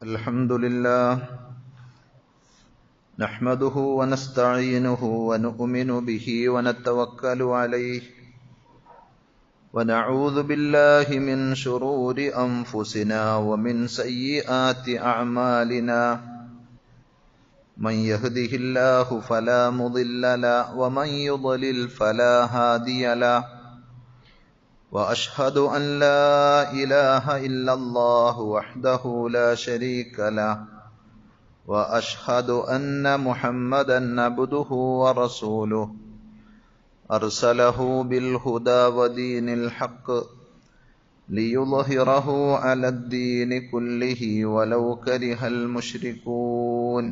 الحمد لله نحمده ونستعينه ونؤمن به ونتوكل عليه ونعوذ بالله من شرور أنفسنا ومن سيئات أعمالنا من يهده الله فلا مضل له ومن يضلل فلا هادي له وأشهد أن لا إله إلا الله وحده لا شريك له وأشهد أن محمدا عبده ورسوله أرسله بالهدى ودين الحق ليظهره على الدين كله ولو كره المشركون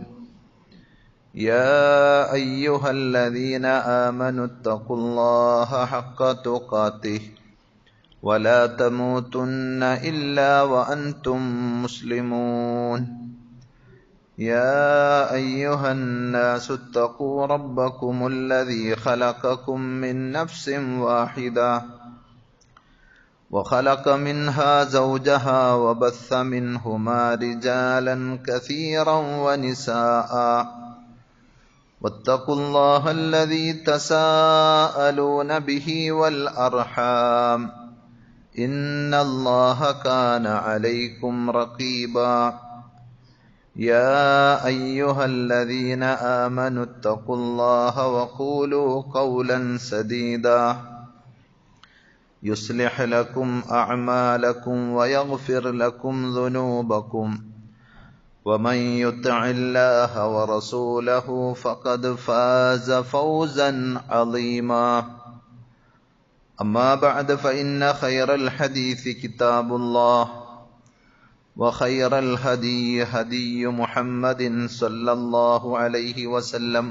يا أيها الذين آمنوا اتقوا الله حق تقاته ولا تموتن إلا وأنتم مسلمون يا أيها الناس اتقوا ربكم الذي خلقكم من نفس واحدة وخلق منها زوجها وبث منهما رجالا كثيرا ونساء واتقوا الله الذي تساءلون به والأرحام إن الله كان عليكم رقيبا يا أيها الذين آمنوا اتقوا الله وقولوا قولا سديدا يصلح لكم أعمالكم ويغفر لكم ذنوبكم ومن يطع الله ورسوله فقد فاز فوزا عظيما أما بعد فإن خير الحديث كتاب الله وخير الهدي هدي محمد صلى الله عليه وسلم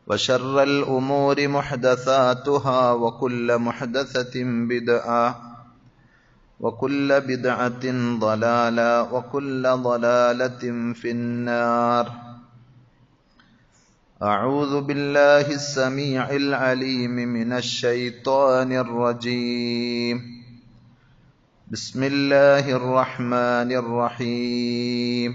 وشر الأمور محدثاتها وكل محدثة بدعة وكل بدعة ضلالة وكل ضلالة في النار أعوذ بالله السميع العليم من الشيطان الرجيم بسم الله الرحمن الرحيم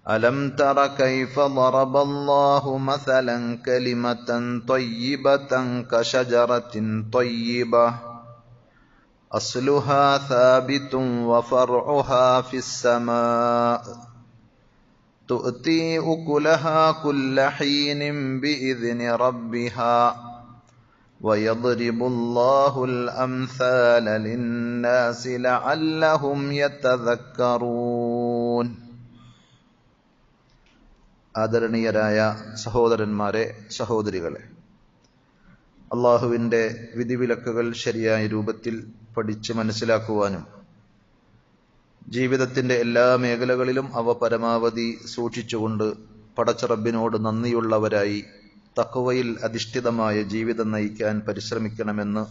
ألم تر كيف ضرب الله مثلا كلمة طيبة كشجرة طيبة أصلها ثابت وفرعها في السماء تؤتي أكلها كل حين بإذن ربها ويضرب الله الأمثال للناس لعلهم يتذكرون ആദരണീയരായ സഹോദരന്മാരെ, സഹോദരികളെ, അള്ളാഹുവിൻ്റെ വിധിവിലക്കുകൾ ശരിയായ രൂപത്തിൽ പഠിച്ച് മനസ്സിലാക്കുവാനും ജീവിതത്തിൻ്റെ എല്ലാ മേഖലകളിലും അവ പരമാവധി സൂക്ഷിച്ചുകൊണ്ട് പടച്ച റബ്ബിനോട് നന്ദിയുള്ളവരായി തഖ്വയിൽ അധിഷ്ഠിതമായ ജീവിതം നയിക്കാൻ പരിശ്രമിക്കണമെന്ന്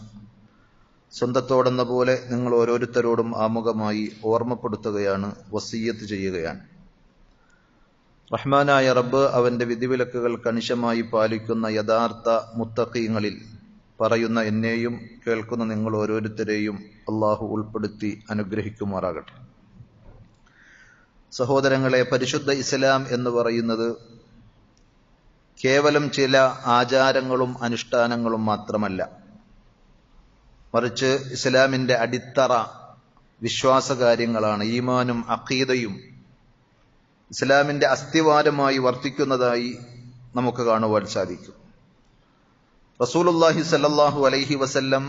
സ്വന്തത്തോടെന്ന പോലെ നിങ്ങൾ ഓരോരുത്തരോടും ആമുഖമായി ഓർമ്മപ്പെടുത്തുകയാണ്, വസിയ്യത്ത് ചെയ്യുകയാണ്. റഹ്മാനായ റബ്ബ് അവന്റെ വിധിവിലക്കുകൾ കണിശമായി പാലിക്കുന്ന യഥാർത്ഥ മുത്തഖീങ്ങളിൽ പറയുന്ന എന്നെയും കേൾക്കുന്ന നിങ്ങൾ ഓരോരുത്തരെയും അള്ളാഹു ഉൾപ്പെടുത്തി അനുഗ്രഹിക്കുമാറാകട്ടെ. സഹോദരങ്ങളെ, പരിശുദ്ധ ഇസ്ലാം എന്ന് പറയുന്നത് കേവലം ചില ആചാരങ്ങളും അനുഷ്ഠാനങ്ങളും മാത്രമല്ല, മറിച്ച് ഇസ്ലാമിൻ്റെ അടിത്തറ വിശ്വാസകാര്യങ്ങളാണ്. ഈമാനും അഖീദയും ഇസ്ലാമിൻ്റെ അസ്ഥിവാരമായി വർത്തിക്കുന്നതായി നമുക്ക് കാണുവാൻ സാധിക്കും. റസൂലുള്ളാഹി സ്വല്ലല്ലാഹു അലൈഹി വസല്ലം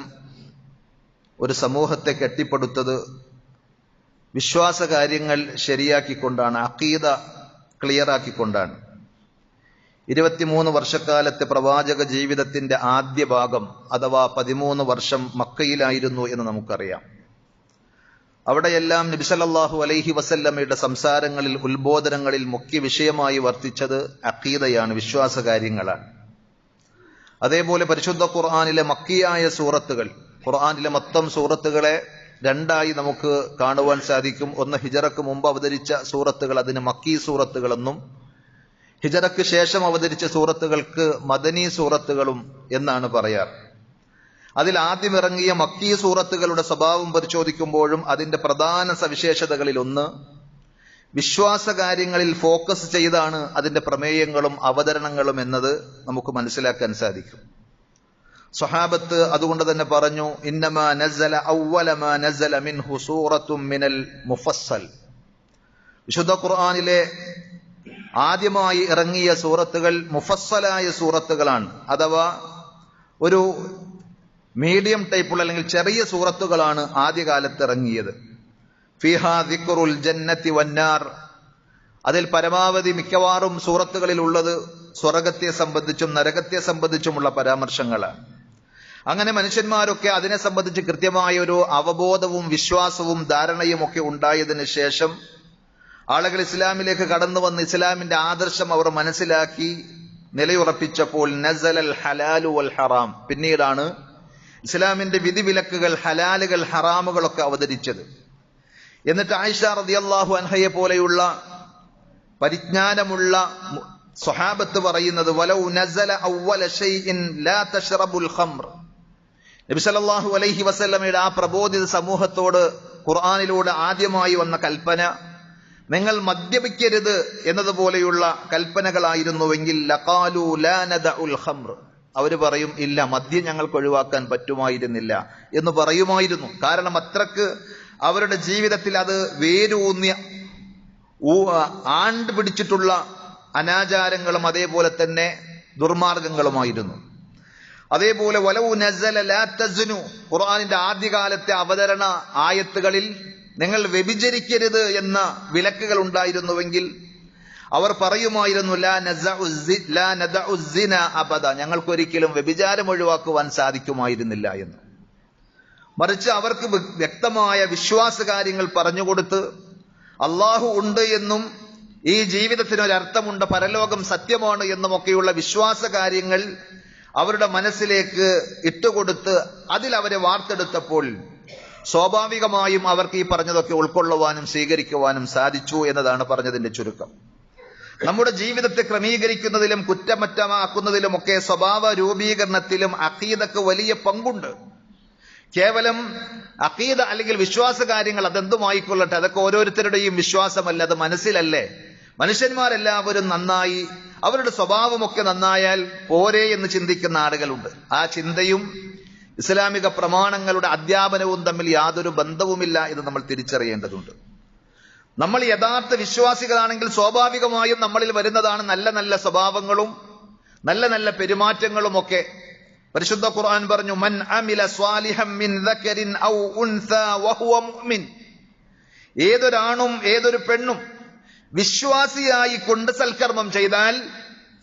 ഒരു സമൂഹത്തെ കെട്ടിപ്പടുത്തത് വിശ്വാസകാര്യങ്ങൾ ശരിയാക്കിക്കൊണ്ടാണ്, അഖീദ ക്ലിയറാക്കിക്കൊണ്ടാണ്. 23 വർഷക്കാലത്തെ പ്രവാചക ജീവിതത്തിന്റെ ആദ്യ ഭാഗം അഥവാ 13 വർഷം മക്കയിലായിരുന്നു എന്ന് നമുക്കറിയാം. അവിടെയെല്ലാം നബി സല്ലല്ലാഹു അലൈഹി വസല്ലമയുടെ സംസാരങ്ങളിൽ, ഉത്ബോധനങ്ങളിൽ മുഖ്യ വിഷയമായി വർത്തിച്ചത് അഖീദയാണ്, വിശ്വാസകാര്യങ്ങളാണ്. അതേപോലെ പരിശുദ്ധ ഖുർആനിലെ മക്കിയായ സൂറത്തുകൾ, ഖുർആനിലെ മൊത്തം സൂറത്തുകളെ രണ്ടായി നമുക്ക് കാണുവാൻ സാധിക്കും. ഒന്ന് ഹിജറക്ക് മുമ്പ് അവതരിച്ച സൂറത്തുകൾ, അതിന് മക്കി സൂറത്തുകളെന്നും, ഹിജറക്ക് ശേഷം അവതരിച്ച സൂറത്തുകൾക്ക് മദനി സൂറത്തുകളും എന്നാണ് പറയാറ്. അതിൽ ആദ്യം ഇറങ്ങിയ മക്കീ സൂറത്തുകളുടെ സ്വഭാവം പരിശോധിക്കുമ്പോഴും അതിന്റെ പ്രധാന സവിശേഷതകളിൽ ഒന്ന്, വിശ്വാസകാര്യങ്ങളിൽ ഫോക്കസ് ചെയ്താണ് അതിന്റെ പ്രമേയങ്ങളും അവതരണങ്ങളും എന്നത് നമുക്ക് മനസ്സിലാക്കാൻ സാധിക്കും. സ്വഹാബത്ത് അതുകൊണ്ട് തന്നെ പറഞ്ഞു, ഇന്നമാ നസല അവ്വല മാ നസല മിൻഹു സൂറത്തും മിനൽ മുഫസ്സൽ. വിശുദ്ധ ഖുർആനിലെ ആദ്യമായി ഇറങ്ങിയ സൂറത്തുകൾ മുഫസ്സലായ സൂറത്തുകളാണ്. അഥവാ ഒരു മീഡിയം ടൈപ്പുള്ള അല്ലെങ്കിൽ ചെറിയ സൂറത്തുകളാണ് ആദ്യകാലത്ത് ഇറങ്ങിയത്. ഫീഹാ ദിക്റുൽ ജന്നത്തി വന്നാർ. അതിൽ പരമാവധി മിക്കവാറും സൂറത്തുകളിൽ ഉള്ളത് സ്വർഗത്തെ സംബന്ധിച്ചും നരകത്തെ സംബന്ധിച്ചുമുള്ള പരാമർശങ്ങളാണ്. അങ്ങനെ മനുഷ്യന്മാരൊക്കെ അതിനെ സംബന്ധിച്ച് കൃത്യമായ ഒരു അവബോധവും വിശ്വാസവും ധാരണയും ഒക്കെ ഉണ്ടായതിനു ശേഷം ആളുകൾ ഇസ്ലാമിലേക്ക് കടന്നു വന്ന് ഇസ്ലാമിന്റെ ആദർശം അവർ മനസ്സിലാക്കി നിലയുറപ്പിച്ചപ്പോൾ നസലൽ ഹലാലു വൽ ഹറാം, പിന്നീടാണ് ഇസ്ലാമിന്റെ വിധിവിലക്കുകൾ, ഹലാലുകൾ, ഹറാമുകളൊക്കെ അവതരിച്ചത്. എന്നിട്ട് ആയിഷ റളിയല്ലാഹു അൻഹയെ പോലെയുള്ള പരിജ്ഞാനമുള്ള സ്വഹാബത്ത് പറയുന്നത്, വലൗ നസല അവ്വല ശൈഇൻ ലാ തശ്റബുൽ ഖംർ. നബി സല്ലല്ലാഹു അലൈഹി വസല്ലമയുടെ ആ പ്രബോധിത സമൂഹത്തോട് ഖുർആനിലൂടെ ആദ്യമായി വന്ന കൽപ്പന നിങ്ങൾ മദ്യപിക്കരുത് എന്നതുപോലെയുള്ള കൽപ്പനകളായിരുന്നുവെങ്കിൽ ലഖാലു ലാ നദഉൽ ഖംർ, അവര് പറയും ഇല്ല, മദ്യം ഞങ്ങൾക്ക് ഒഴിവാക്കാൻ പറ്റുമായിരുന്നില്ല എന്ന് പറയുമായിരുന്നു. കാരണം അത്രക്ക് അവരുടെ ജീവിതത്തിൽ അത് വേരൂന്നിയ ആണ്ട് പിടിച്ചിട്ടുള്ള അനാചാരങ്ങളും അതേപോലെ തന്നെ ദുർമാർഗങ്ങളുമായിരുന്നു. അതേപോലെ വലൗ നസല ലാ തസ്നു, ഖുർആനിന്റെ ആദ്യകാലത്തെ അവതരണ ആയത്തുകളിൽ നിങ്ങൾ വ്യഭിചരിക്കരുത് എന്ന വിലക്കുകൾ ഉണ്ടായിരുന്നുവെങ്കിൽ അവർ പറയുമായിരുന്നു ലാ നദഉ സിന അബദ, ഞങ്ങൾക്കൊരിക്കലും വ്യഭിചാരം ഒഴിവാക്കുവാൻ സാധിക്കുമായിരുന്നില്ല എന്ന്. മറിച്ച് അവർക്ക് വ്യക്തമായ വിശ്വാസ കാര്യങ്ങൾ പറഞ്ഞുകൊടുത്ത് അള്ളാഹു ഉണ്ട് എന്നും ഈ ജീവിതത്തിനൊരർത്ഥമുണ്ട്, പരലോകം സത്യമാണ് എന്നുമൊക്കെയുള്ള വിശ്വാസ കാര്യങ്ങൾ അവരുടെ മനസ്സിലേക്ക് ഇട്ടുകൊടുത്ത് അതിൽ അവരെ വാർത്തെടുത്തപ്പോൾ സ്വാഭാവികമായും അവർക്ക് ഈ പറഞ്ഞതൊക്കെ ഉൾക്കൊള്ളുവാനും സ്വീകരിക്കുവാനും സാധിച്ചു എന്നതാണ് പറഞ്ഞതിന്റെ ചുരുക്കം. നമ്മുടെ ജീവിതത്തെ ക്രമീകരിക്കുന്നതിലും കുറ്റമറ്റമാക്കുന്നതിലുമൊക്കെ സ്വഭാവ രൂപീകരണത്തിലും അഖീദക്ക് വലിയ പങ്കുണ്ട്. കേവലം അഖീദ അല്ലെങ്കിൽ വിശ്വാസ കാര്യങ്ങൾ അതെന്തുമായിക്കൊള്ളട്ടെ, അതൊക്കെ ഓരോരുത്തരുടെയും വിശ്വാസമല്ല, അത് മനസ്സിലല്ലേ. മനുഷ്യന്മാരെല്ലാവരും നന്നായി അവരുടെ സ്വഭാവമൊക്കെ നന്നായാൽ പോരെ എന്ന് ചിന്തിക്കുന്ന ആളുകളുണ്ട്. ആ ചിന്തയും ഇസ്ലാമിക പ്രമാണങ്ങളുടെ അധ്യാപനവും തമ്മിൽ യാതൊരു ബന്ധവുമില്ല എന്ന് നമ്മൾ തിരിച്ചറിയേണ്ടതുണ്ട്. നമ്മൾ യഥാർത്ഥ വിശ്വാസികളാണെങ്കിൽ സ്വാഭാവികമായും നമ്മളിൽ വരുന്നതാണ് നല്ല നല്ല സ്വഭാവങ്ങളും നല്ല നല്ല പെരുമാറ്റങ്ങളും ഒക്കെ. പരിശുദ്ധ ഖുർആൻ പറഞ്ഞു, മൻ അമില സ്വാലിഹം മിൻ ദക്കരിൻ ഔ ഉൻസാ വഹുവ മുഅ്മിൻ. ഏതൊരാണും ഏതൊരു പെണ്ണും വിശ്വാസിയായി കൊണ്ട് സൽക്കർമ്മം ചെയ്താൽ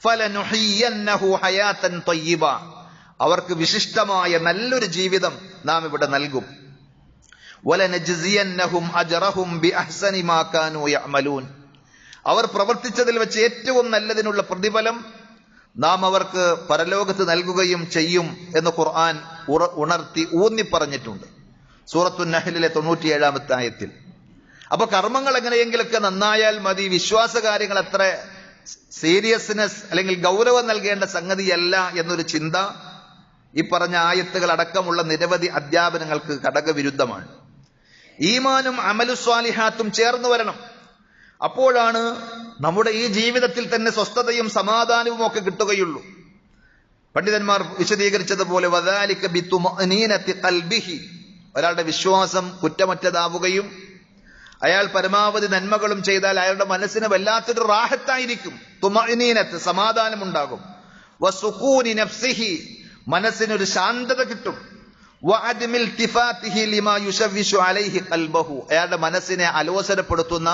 ഫലനുഹിയന്നഹു ഹയാതൻ ത്വയ്യിബ, അവർക്ക് വിശിഷ്ടമായ നല്ലൊരു ജീവിതം നാം ഇവിടെ നൽകും. വലനജ്സിയന്നഹും അജ്റഹും ബിഅഹ്സനി മാ കാനൂ യഅമലൂൻ, അവർ പ്രവർത്തിച്ചതിൽ വെച്ച് ഏറ്റവും നല്ലതിനുള്ള പ്രതിഫലം നാം അവർക്ക് പരലോകത്ത് നൽകുകയും ചെയ്യും എന്ന് ഖുർആൻ ഉണർത്തി ഊന്നി പറഞ്ഞിട്ടുണ്ട് സൂറത്തു നഹ്ലിലെ 97-ാമത്തെ ആയത്തിൽ. അപ്പൊ കർമ്മങ്ങൾ എങ്ങനെയെങ്കിലൊക്കെ നന്നായാൽ മതി, വിശ്വാസ കാര്യങ്ങൾ അത്ര സീരിയസ്നെസ് അല്ലെങ്കിൽ ഗൗരവം നൽകേണ്ട സംഗതിയല്ല എന്നൊരു ചിന്ത ഈ പറഞ്ഞ ആയത്തുകൾ അടക്കമുള്ള നിരവധി അധ്യാപനങ്ങൾക്ക് ഘടകവിരുദ്ധമാണ്. ഈമാനും അമലു സ്വാലിഹാത്തും ചേർന്ന് വരണം. അപ്പോഴാണ് നമ്മുടെ ഈ ജീവിതത്തിൽ തന്നെ സ്വസ്ഥതയും സമാധാനവും ഒക്കെ കിട്ടുകയുള്ളൂ. പണ്ഡിതന്മാർ വിശദീകരിച്ചതുപോലെ വദാലിക ബിതുമഅനീനതി ഖൽബിഹി, ഒരാളുടെ വിശ്വാസം കുറ്റമറ്റതാവുകയും അയാൾ പരമാവധി നന്മകളും ചെയ്താൽ അയാളുടെ മനസ്സിന് വല്ലാത്തൊരു റാഹത്തായിരിക്കും. തുമഅനീനത്ത്, സമാധാനം ഉണ്ടാകും. വസുകൂനി നഫ്സിഹി, മനസ്സിനൊരു ശാന്തത കിട്ടും. വഅദ്മിൽ തിഫാതിഹി ലിമാ യുശവ്വിഷു അലൈഹി ഖൽബഹു, അയാളുടെ മനസ്സിനെ അലോസരപ്പെടുത്തുന്ന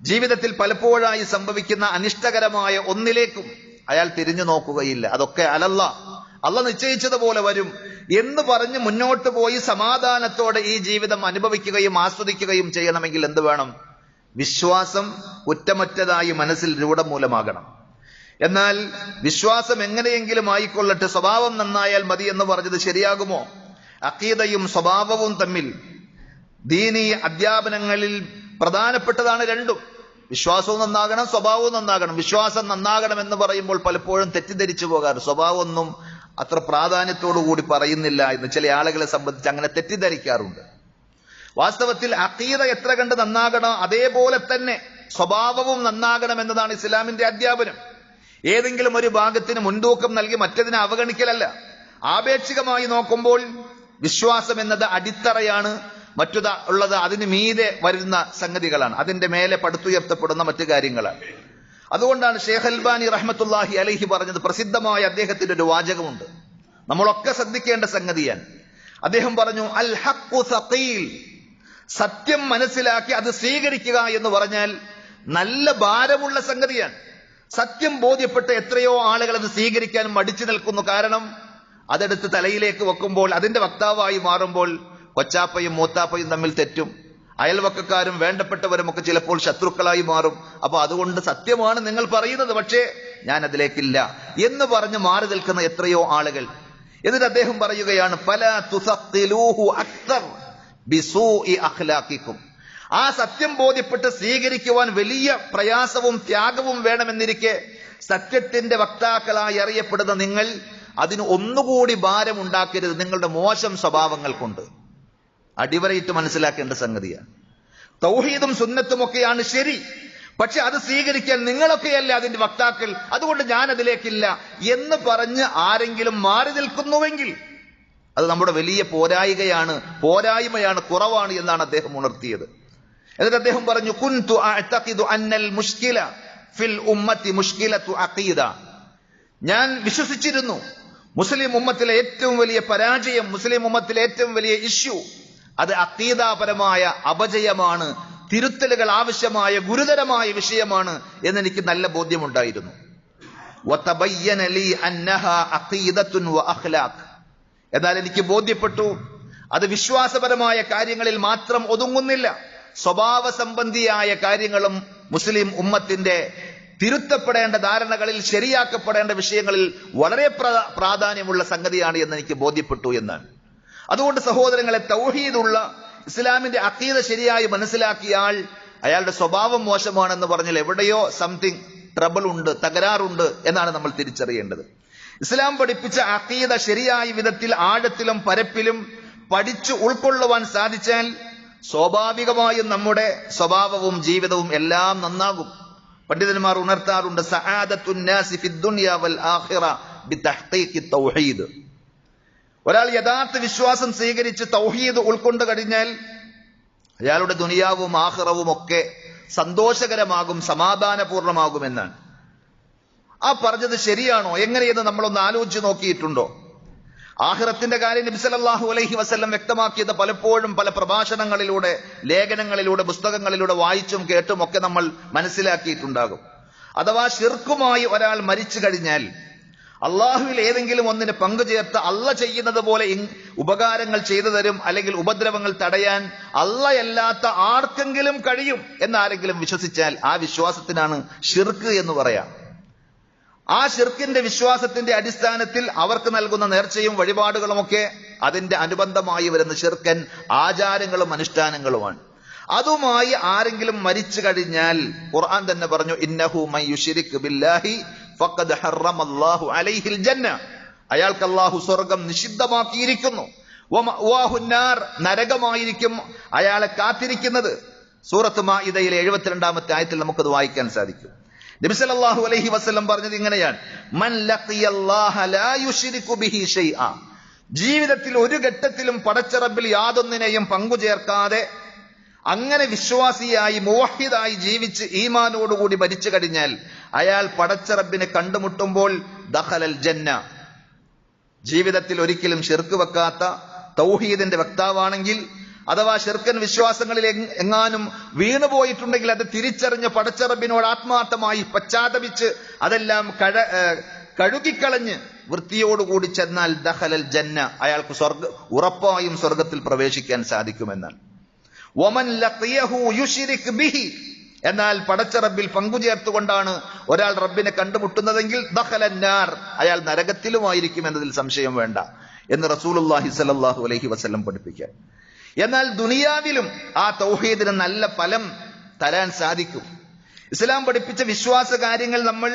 ജീവിതത്തിൽ പലപ്പോഴായി സംഭവിക്കുന്ന അനിഷ്ടകരമായ ഒന്നിലേക്കും അയാൾ തിരിഞ്ഞു നോക്കുകയില്ല. അതൊക്കെ അല്ല നിശ്ചയിച്ചതുപോലെ വരും എന്ന് പറഞ്ഞ് മുന്നോട്ട് പോയി സമാധാനത്തോടെ ഈ ജീവിതം അനുഭവിക്കുകയും ആസ്വദിക്കുകയും ചെയ്യണമെങ്കിൽ എന്ത് വേണം? വിശ്വാസം കുറ്റമറ്റതായി മനസ്സിൽ രൂഢമൂലമാകണം. എന്നാൽ വിശ്വാസം എങ്ങനെയെങ്കിലും ആയിക്കൊള്ളട്ടെ, സ്വഭാവം നന്നായാൽ മതി എന്ന് പറഞ്ഞത് ശരിയാകുമോ? അഖീദയും സ്വഭാവവും തമ്മിൽ ദീനീ അധ്യാപനങ്ങളിൽ പ്രധാനപ്പെട്ടതാണ് രണ്ടും. വിശ്വാസവും നന്നാകണം, സ്വഭാവവും നന്നാകണം. വിശ്വാസം നന്നാകണം എന്ന് പറയുമ്പോൾ പലപ്പോഴും തെറ്റിദ്ധരിച്ചു പോകാറ്. സ്വഭാവമൊന്നും അത്ര പ്രാധാന്യത്തോടു കൂടി പറയുന്നില്ല എന്ന് ചില ആളുകളെ സംബന്ധിച്ച് അങ്ങനെ തെറ്റിദ്ധരിക്കാറുണ്ട്. വാസ്തവത്തിൽ അഖീദ എത്ര കണ്ട് നന്നാകണോ അതേപോലെ തന്നെ സ്വഭാവവും നന്നാകണം എന്നതാണ് ഇസ്ലാമിന്റെ അധ്യാപനം. ഏതെങ്കിലും ഒരു ഭാഗത്തിന് മുൻതൂക്കം നൽകി മറ്റതിനെ അവഗണിക്കലല്ല. ആപേക്ഷികമായി നോക്കുമ്പോൾ വിശ്വാസം എന്നത് അടിത്തറയാണ്, മറ്റു ഉള്ളത് അതിന് മീതെ വരുന്ന സംഗതികളാണ്, അതിന്റെ മേലെ പടുത്തുയർത്തപ്പെടുന്ന മറ്റു കാര്യങ്ങളാണ്. അതുകൊണ്ടാണ് ഷെയ്ഖ് അൽബാനി റഹ്മത്തുള്ളാഹി അലൈഹി പറഞ്ഞത്, പ്രസിദ്ധമായ അദ്ദേഹത്തിന്റെ ഒരു വാചകമുണ്ട്, നമ്മളൊക്കെ ശ്രദ്ധിക്കേണ്ട സംഗതിയാണ്. അദ്ദേഹം പറഞ്ഞു, അൽ ഹഖ്ഖു സഖീൽ, സത്യം മനസ്സിലാക്കി അത് സ്വീകരിക്കുക എന്ന് പറഞ്ഞാൽ നല്ല ഭാരമുള്ള സംഗതിയാണ്. സത്യം ബോധ്യപ്പെട്ട എത്രയോ ആളുകൾ അത് സ്വീകരിക്കാൻ മടിച്ചു നിൽക്കുന്നു. കാരണം അതെടുത്ത് തലയിലേക്ക് വെക്കുമ്പോൾ, അതിന്റെ വക്താവായി മാറുമ്പോൾ കൊച്ചാപ്പയും മൂത്താപ്പയും തമ്മിൽ തെറ്റും, അയൽവക്കക്കാരും വേണ്ടപ്പെട്ടവരും ഒക്കെ ചിലപ്പോൾ ശത്രുക്കളായി മാറും. അപ്പൊ അതുകൊണ്ട് സത്യമാണ് നിങ്ങൾ പറയുന്നത്, പക്ഷേ ഞാൻ അതിലേക്കില്ല എന്ന് പറഞ്ഞ് മാറി നിൽക്കുന്ന എത്രയോ ആളുകൾ. എന്നിട്ട് അദ്ദേഹം പറയുകയാണ്, ഫലാ തുസഖിലൂഹു അക്തർ ബിസൂഇ അഖ്ലാഖിക്കും. ആ സത്യം ബോധ്യപ്പെട്ട് സ്വീകരിക്കുവാൻ വലിയ പ്രയാസവും ത്യാഗവും വേണമെന്നിരിക്കെ സത്യത്തിന്റെ വക്താക്കളായി അറിയപ്പെടുന്ന നിങ്ങൾ അതിന് ഒന്നുകൂടി ഭാരമുണ്ടാക്കരുത് നിങ്ങളുടെ മോശം സ്വഭാവങ്ങൾ കൊണ്ട്. അടിവരയിട്ട് മനസ്സിലാക്കേണ്ട സംഗതിയാണ്. തൗഹീദും സുന്നത്തും ഒക്കെയാണ് ശരി, പക്ഷെ അത് സ്വീകരിക്കാൻ നിങ്ങളൊക്കെയല്ല അതിന്റെ വക്താക്കൾ, അതുകൊണ്ട് ഞാൻ അതിലേക്കില്ല എന്ന് പറഞ്ഞ് ആരെങ്കിലും മാറി നിൽക്കുന്നുവെങ്കിൽ അത് നമ്മുടെ വലിയ പോരായ്മയാണ്, കുറവാണ് എന്നാണ് അദ്ദേഹം ഉണർത്തിയത്. എന്നിട്ട് അദ്ദേഹം പറഞ്ഞു, കുൻതു അഅ്തഖിദു അന്നൽ മുശ്കില ഫിൽ ഉമ്മത്തി മുശ്കിലത്തു അഖീദ. ഞാൻ വിശ്വസിച്ചിരുന്നു മുസ്ലിം ഉമ്മത്തിലെ ഏറ്റവും വലിയ പരാജയം, മുസ്ലിം ഉമ്മത്തിലെ ഏറ്റവും വലിയ ഇഷ്യൂ അത് അഖീദാപരമായ അപജയമാണ്, തിരുത്തലുകൾ ആവശ്യമായ ഗുരുതരമായ വിഷയമാണ് എന്നെനിക്ക് നല്ല ബോധ്യമുണ്ടായിരുന്നു. വതബയ്യന ലീ അന്നഹാ അഖീദത്തുൻ വഅഖ്ലാഖ്. എന്നാൽ എനിക്ക് ബോധ്യപ്പെട്ടു അത് വിശ്വാസപരമായ കാര്യങ്ങളിൽ മാത്രം ഒതുങ്ങുന്നില്ല, സ്വഭാവ സംബന്ധിയായ കാര്യങ്ങളും മുസ്ലിം ഉമ്മത്തിന്റെ തിരുത്തപ്പെടേണ്ട ധാരണകളിൽ, ശരിയാക്കപ്പെടേണ്ട വിഷയങ്ങളിൽ വളരെ പ്രാധാന്യമുള്ള സംഗതിയാണ് എന്ന് എനിക്ക് ബോധ്യപ്പെട്ടു എന്നാണ്. അതുകൊണ്ട് സഹോദരങ്ങളെ, തൗഹീദുള്ള ഇസ്ലാമിന്റെ അഖീദ ശരിയായി മനസ്സിലാക്കിയ ആൾ, അയാളുടെ സ്വഭാവം മോശമാണെന്ന് പറഞ്ഞാൽ എവിടെയോ സംതിങ് ട്രബിൾ ഉണ്ട്, തകരാറുണ്ട് എന്നാണ് നമ്മൾ തിരിച്ചറിയേണ്ടത്. ഇസ്ലാം പഠിപ്പിച്ച അഖീദ ശരിയായ വിധത്തിൽ ആഴത്തിലും പരപ്പിലും പഠിച്ചു ഉൾക്കൊള്ളുവാൻ സാധിച്ചാൽ സ്വാഭാവികമായും നമ്മുടെ സ്വഭാവവും ജീവിതവും എല്ലാം നന്നാകും. പണ്ഡിതന്മാർ ഉണർത്താറുണ്ട്, സആദത്തുൻ നാസി ഫിദ് ദുനിയ വൽ ആഖിറ ബിതഹ്ഖീഖി തൗഹീദ്. ഒരാൾ യഥാർത്ഥ വിശ്വാസം സ്വീകരിച്ച് തൗഹീദ് ഉൾക്കൊണ്ടു കഴിഞ്ഞാൽ അയാളുടെ ദുനിയാവും ആഖിറവും ഒക്കെ സന്തോഷകരമാകും, സമാധാനപൂർണമാകുമെന്നാണ്. ആ പറഞ്ഞത് ശരിയാണോ എങ്ങനെയെന്ന് നമ്മളൊന്ന് ആലോചിച്ച് നോക്കിയിട്ടുണ്ടോ? ആഖിറത്തിന്റെ കാര്യം നബി സല്ലല്ലാഹു അലൈഹി വസല്ലം വ്യക്തമാക്കിയത് പലപ്പോഴും പല പ്രഭാഷണങ്ങളിലൂടെ, ലേഖനങ്ങളിലൂടെ, പുസ്തകങ്ങളിലൂടെ വായിച്ചും കേട്ടും ഒക്കെ നമ്മൾ മനസ്സിലാക്കിയിട്ടുണ്ടാകും. അഥവാ ശിർക്കുമായി ഒരാൾ മരിച്ചു കഴിഞ്ഞാൽ അള്ളാഹുവിൽ ഏതെങ്കിലും ഒന്നിന് പങ്കുചേർത്ത് അള്ള ചെയ്യുന്നത് പോലെ ഉപകാരങ്ങൾ ചെയ്തു തരും, അല്ലെങ്കിൽ ഉപദ്രവങ്ങൾ തടയാൻ അള്ളയല്ലാത്ത ആർക്കെങ്കിലും കഴിയും എന്നാരെങ്കിലും വിശ്വസിച്ചാൽ ആ വിശ്വാസത്തിനാണ് ശിർക്ക് എന്ന് പറയാം. ആ ശിർക്കിന്റെ വിശ്വാസത്തിന്റെ അടിസ്ഥാനത്തിൽ അവർക്ക് നൽകുന്ന നേർച്ചയും വഴിപാടുകളുമൊക്കെ അതിന്റെ അനുബന്ധമായി വരുന്ന ശിർക്കൻ ആചാരങ്ങളും അനുഷ്ഠാനങ്ങളുമാണ്. അതുമായി ആരെങ്കിലും മരിച്ചു കഴിഞ്ഞാൽ ഖുർആൻ തന്നെ പറഞ്ഞു, ഇന്നഹു മൻ യുശ്രിക് ബില്ലാഹി ഫഖദ് ഹറമല്ലാഹു അലൈഹിൽ ജന്ന. അയാൾക്ക് അല്ലാഹു സ്വർഗ്ഗം നിഷിദ്ധമാക്കിയിരിക്കുന്നു. വമഅവാഹു നാർ, നരകമായിരിക്കും അയാളെ കാത്തിരിക്കുന്നത്. സൂറത്ത് മാഇദയിലെ 72-ാമത്തെ ആയത്തിൽ നമുക്കത് വായിക്കാൻ സാധിക്കും. നബി സല്ലല്ലാഹു അലൈഹി വസല്ലം പറഞ്ഞത് ഇങ്ങനെയാണ്, മൻ ലഖിയല്ലാഹ ലാ യുശ്രികു ബിഹി ഷൈഅ. ജീവിതത്തിൽ ഒരു ഘട്ടത്തിലും പടച്ച റബ്ബിൽ യാതൊന്നിനെയും പങ്കുചേർക്കാതെ അങ്ങനെ വിശ്വാസിയായി മുവഹിദായി ജീവിച്ച് ഈമാനോടുകൂടി മരിച്ചു കഴിഞ്ഞാൽ അയാൾ പടച്ച റബ്ബിനെ കണ്ടുമുട്ടുമ്പോൾ ദഖലൽ ജന്ന. ജീവിതത്തിൽ ഒരിക്കലും ശിർക്ക് വെക്കാത്ത തൗഹീദിന്റെ വക്താവാണെങ്കിൽ, അഥവാ ശിർക്കൻ വിശ്വാസങ്ങളിൽ എങ്ങാനും വീണുപോയിട്ടുണ്ടെങ്കിൽ അത് തിരിച്ചറിഞ്ഞ് പടച്ച റബ്ബിനോട് ആത്മാർത്ഥമായി പശ്ചാത്തപിച്ച് അതെല്ലാം കഴുകിക്കളഞ്ഞ് വൃത്തിയോടുകൂടി ചെന്നാൽ ദഖലൽ ജന്ന, അയാൾക്ക് ഉറപ്പായും സ്വർഗത്തിൽ പ്രവേശിക്കാൻ സാധിക്കുമെന്നാണ്. വമൻ ലഖിയഹു യുശ്രിക് ബിഹി, എന്നാൽ പടച്ച റബ്ബിൽ പങ്കുചേർത്തുകൊണ്ടാണ് ഒരാൾ റബ്ബിനെ കണ്ടുമുട്ടുന്നതെങ്കിൽ ദഖലൻ നാർ, അയാൾ നരകത്തിലുമായിരിക്കും എന്നതിൽ സംശയം വേണ്ട എന്ന് റസൂലുള്ളാഹി സ്വല്ലല്ലാഹു അലൈഹി വസല്ലം പഠിപ്പിക്കാൻ. എന്നാൽ ദുനിയാവിലും ആ തൗഹീദിന് നല്ല ഫലം തരാൻ സാധിക്കും. ഇസ്ലാം പഠിപ്പിച്ച വിശ്വാസ കാര്യങ്ങൾ നമ്മൾ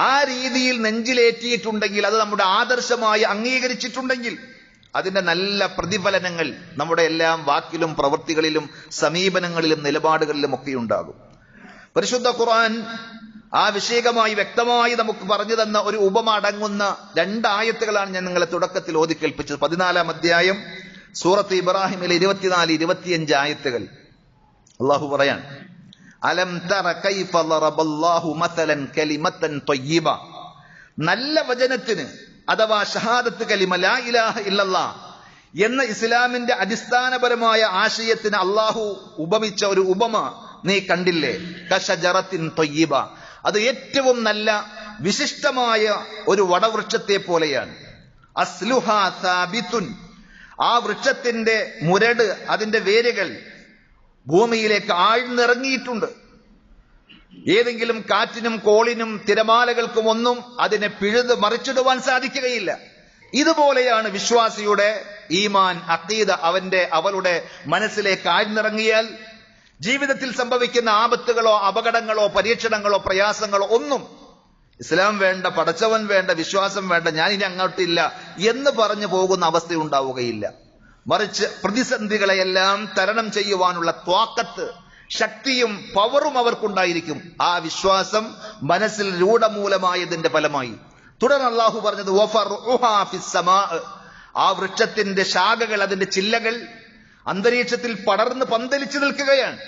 ആ രീതിയിൽ നെഞ്ചിലേറ്റിയിട്ടുണ്ടെങ്കിൽ, അത് നമ്മുടെ ആദർശമായി അംഗീകരിച്ചിട്ടുണ്ടെങ്കിൽ അതിന്റെ നല്ല പ്രതിഫലനങ്ങൾ നമ്മുടെ എല്ലാം വാക്കിലും പ്രവൃത്തികളിലും സമീപനങ്ങളിലും നിലപാടുകളിലും ഒക്കെ ഉണ്ടാകും. പരിശുദ്ധ ഖുർആൻ ആ വിഷയകമായി വ്യക്തമായി നമുക്ക് പറഞ്ഞു തന്ന ഒരു ഉപമ അടങ്ങുന്ന 2 ആയത്തുകളാണ് ഞാൻ നിങ്ങളെ തുടക്കത്തിൽ ഓതിക്കേൽപ്പിച്ചത്. 14-ാം അധ്യായം സൂറത്ത് ഇബ്രാഹിമിലെ 24-25 ആയത്തുകൾ. അള്ളാഹു പറയാൻ, അലം തറ കൈഫ ദറബല്ലാഹു മസലൻ കലിമത്തൻ ത്വയ്യിബ, നല്ല വചനത്തിന് അഥവാ ഷഹാദത്ത് കലിമ ലാ ഇലാഹ ഇല്ലല്ലാഹ് എന്ന ഇസ്ലാമിന്റെ അടിസ്ഥാനപരമായ ആശയത്തിന് അള്ളാഹു ഉപമിച്ച ഒരു ഉപമ നീ കണ്ടില്ലേ? കശജറത്തിൻ ത്വയ്യിബ, അത് ഏറ്റവും നല്ല വിശിഷ്ടമായ ഒരു വടവൃക്ഷത്തെ പോലെയാണ്. അസ്ലുഹാ സാബിത്തുൻ, ആ വൃക്ഷത്തിന്റെ മുരട്, അതിന്റെ വേരുകൾ ഭൂമിയിലേക്ക് ആഴ്ന്നിറങ്ങിയിട്ടുണ്ട്. ഏതെങ്കിലും കാറ്റിനും കോളിനും തിരമാലകൾക്കും ഒന്നും അതിനെ പിഴുത് മറിച്ചിടുവാൻ സാധിക്കുകയില്ല. ഇതുപോലെയാണ് വിശ്വാസിയുടെ ഈമാൻ, അഖീദ അവളുടെ മനസ്സിലേക്ക് ആഴ്ന്നിറങ്ങിയാൽ ജീവിതത്തിൽ സംഭവിക്കുന്ന ആപത്തുകളോ അപകടങ്ങളോ പരീക്ഷണങ്ങളോ പ്രയാസങ്ങളോ ഒന്നും ഇസ്ലാം വേണ്ട, പടച്ചവൻ വേണ്ട, വിശ്വാസം വേണ്ട, ഞാൻ ഇനി അങ്ങോട്ടില്ല എന്ന് പറഞ്ഞു പോകുന്ന അവസ്ഥ ഉണ്ടാവുകയില്ല. മറിച്ച് പ്രതിസന്ധികളെയെല്ലാം തരണം ചെയ്യുവാനുള്ള ത്വാക്കത്ത്, ശക്തിയും പവറും അവർക്കുണ്ടായിരിക്കും. ആ വിശ്വാസം മനസ്സിൽ രൂഢമൂലമായതിന്റെ ഫലമായി. തുടർന്ന് അല്ലാഹു പറഞ്ഞത്, വഫറുഹാ ഫിസ്സമാ, ആ വൃക്ഷത്തിന്റെ ശാഖകൾ, അതിന്റെ ചില്ലകൾ അന്തരീക്ഷത്തിൽ പടർന്ന് പന്തലിച്ചു നിൽക്കുകയാണ്.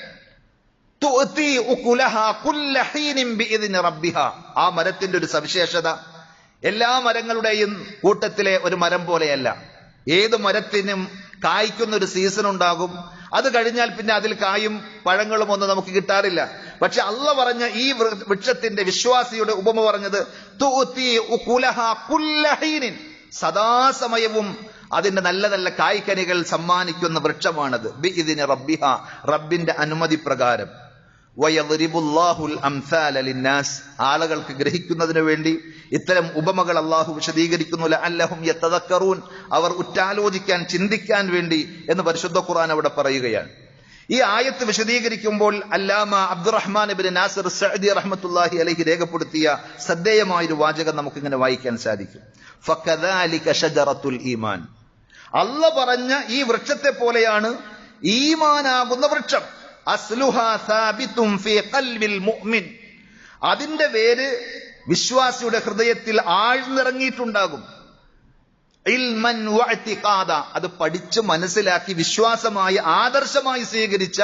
തുഅതി ഉകുലഹാ കുല്ല ഹീനിൻ ബിഇദ്നി റബ്ബിഹാ, ആ മരത്തിന്റെ ഒരു സവിശേഷത എല്ലാ മരങ്ങളുടെയും കൂട്ടത്തിലെ ഒരു മരം പോലെയല്ല. ഏത് മരത്തിനും കായ്ക്കുന്ന ഒരു സീസൺ ഉണ്ടാകും. അത് കഴിഞ്ഞാൽ പിന്നെ അതിൽ കായും പഴങ്ങളും ഒന്നും നമുക്ക് കിട്ടാറില്ല. പക്ഷെ അള്ള പറഞ്ഞ ഈ വൃക്ഷത്തിന്റെ, വിശ്വാസിയുടെ ഉപമ പറഞ്ഞത് തുഅതി ഉകുലഹാ കുല്ല ഹീനിൻ, സദാസമയവും അതിന്റെ നല്ല നല്ല കായ്ക്കനികൾ സമ്മാനിക്കുന്ന വൃക്ഷമാണത്. ബിഇദ്നി റബ്ബിഹാ, റബ്ബിന്റെ അനുമതി പ്രകാരം. വയദ്രിബുല്ലാഹുൽ അംസാല ലിന്നാസ്, ആളുകൾക്ക് ഗ്രഹിക്കുന്നതിന് വേണ്ടി ഇത്തരം ഉപമകൾ അള്ളാഹു വിശദീകരിക്കുന്നു. ലഅല്ലഹും യതദക്കറൂൻ, അവർ ഉറ്റാലോചിക്കാൻ, ചിന്തിക്കാൻ വേണ്ടി എന്ന് പരിശുദ്ധ ഖുർആൻ അവിടെ പറയുകയാണ്. ഈ ആയത്ത് വിശദീകരിക്കുമ്പോൾ അല്ലാമ അബ്ദുറഹ്മാൻ ഇബ്നു നാസിർ സഅദി റഹ്മത്തുള്ളാഹി അലൈഹി രേഖപ്പെടുത്തിയ ശ്രദ്ധേയമായൊരു വാചകം നമുക്കിങ്ങനെ വായിക്കാൻ സാധിക്കും. ഫകദാലിക ഷജറത്തുൽ ഈമാൻ, അള്ള പറഞ്ഞ ഈ വൃക്ഷത്തെ പോലെയാണ് ഈമാനാകുന്ന വൃക്ഷം. അസ്ലുഹാ സാബിത്തും ഫീ ഖൽബിൽ മുഅ്മിൻ, അതിന്റെ വേര് വിശ്വാസിയുടെ ഹൃദയത്തിൽ ആഴ്ന്നിറങ്ങിയിട്ടുണ്ടാകും. ഇൽമൻ വഅതിഖാദ, അത് പഠിച്ച് മനസ്സിലാക്കി വിശ്വാസമായി ആദർശമായി സ്വീകരിച്ച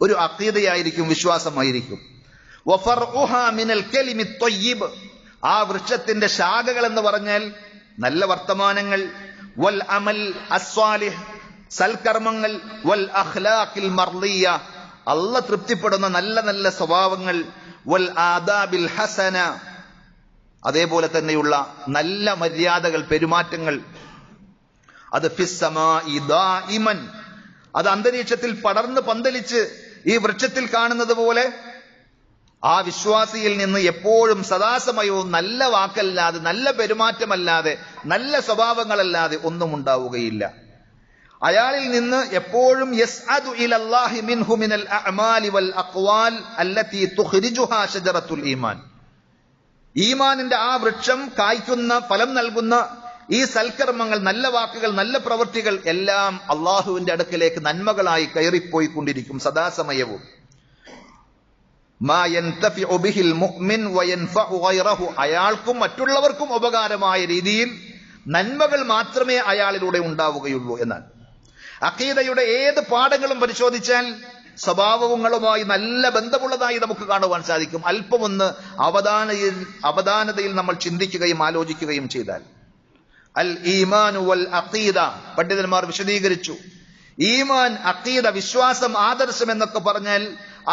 ഒരു അഖീദയായിരിക്കും, വിശ്വാസമായിരിക്കും. വഫർഉഹാ മിനൽ കലിമി ത്വയ്യിബ്, ആ വൃക്ഷത്തിന്റെ ശാഖകൾ എന്ന് പറഞ്ഞാൽ നല്ല വർത്തമാനങ്ങൾ, വൽ അമൽ അസ്വാലിഹ്, സൽക്കർമ്മങ്ങൾ, വൽ അഖ്ലാഖിൽ മർളിയ, അല്ല തൃപ്തിപ്പെടുന്ന നല്ല നല്ല സ്വഭാവങ്ങൾ, വൽ ആദാബിൽ ഹസന, അതേപോലെ തന്നെയുള്ള നല്ല മര്യാദകൾ, പെരുമാറ്റങ്ങൾ. അത് ഫിസ്സമാഇ ദായിമൻ, അത് അന്തരീക്ഷത്തിൽ പടർന്ന് പന്തലിച്ച് ഈ വൃക്ഷത്തിൽ കാണുന്നത് പോലെ ആ വിശ്വാസിയിൽ നിന്ന് എപ്പോഴും സദാസമയവും നല്ല വാക്കല്ലാതെ, നല്ല പെരുമാറ്റമല്ലാതെ, നല്ല സ്വഭാവങ്ങളല്ലാതെ ഒന്നും ഉണ്ടാവുകയില്ല. അയാളിൽ നിന്ന് എപ്പോഴും യസ്അദു ഇലല്ലാഹി മിൻഹു മിനൽ അഅമാലി വൽ അഖ്വാൽ അല്ലതി തുഖ്രിജുഹാ ഷജറത്തുൽ ഈമാൻ, ഈമാനിന്റെ ആ വൃക്ഷം കായ്ക്കുന്ന, ഫലം നൽകുന്ന ഈ സൽക്കർമ്മങ്ങൾ, നല്ല വാക്കുകൾ, നല്ല പ്രവൃത്തികൾ എല്ലാം അള്ളാഹുവിന്റെ അടുക്കലേക്ക് നന്മകളായി കയറിപ്പോയിക്കൊണ്ടിരിക്കും സദാസമയവും. മാ യൻതഫിഉ ബിഹിൽ മുഅ്മിൻ വയൻഫഉ ഗൈറഹു, അയാൾക്കും മറ്റുള്ളവർക്കും ഉപകാരമായ രീതിയിൽ നന്മകൾ മാത്രമേ അയാളിലൂടെ ഉണ്ടാവുകയുള്ളൂ എന്നാണ്. അഖീദയുടെ ഏത് പാഠങ്ങളും പരിശോധിച്ചാൽ സ്വഭാവങ്ങളുമായി നല്ല ബന്ധമുള്ളതായി നമുക്ക് കാണുവാൻ സാധിക്കും. അല്പമൊന്ന് അവധാനതയിൽ നമ്മൾ ചിന്തിക്കുകയും ആലോചിക്കുകയും ചെയ്താൽ. അൽ ഈമാനു വൽ അഖീദ, പണ്ഡിതന്മാർ വിശദീകരിച്ചു, ഈമാൻ, അഖീദ, വിശ്വാസം, ആദർശം എന്നൊക്കെ പറഞ്ഞാൽ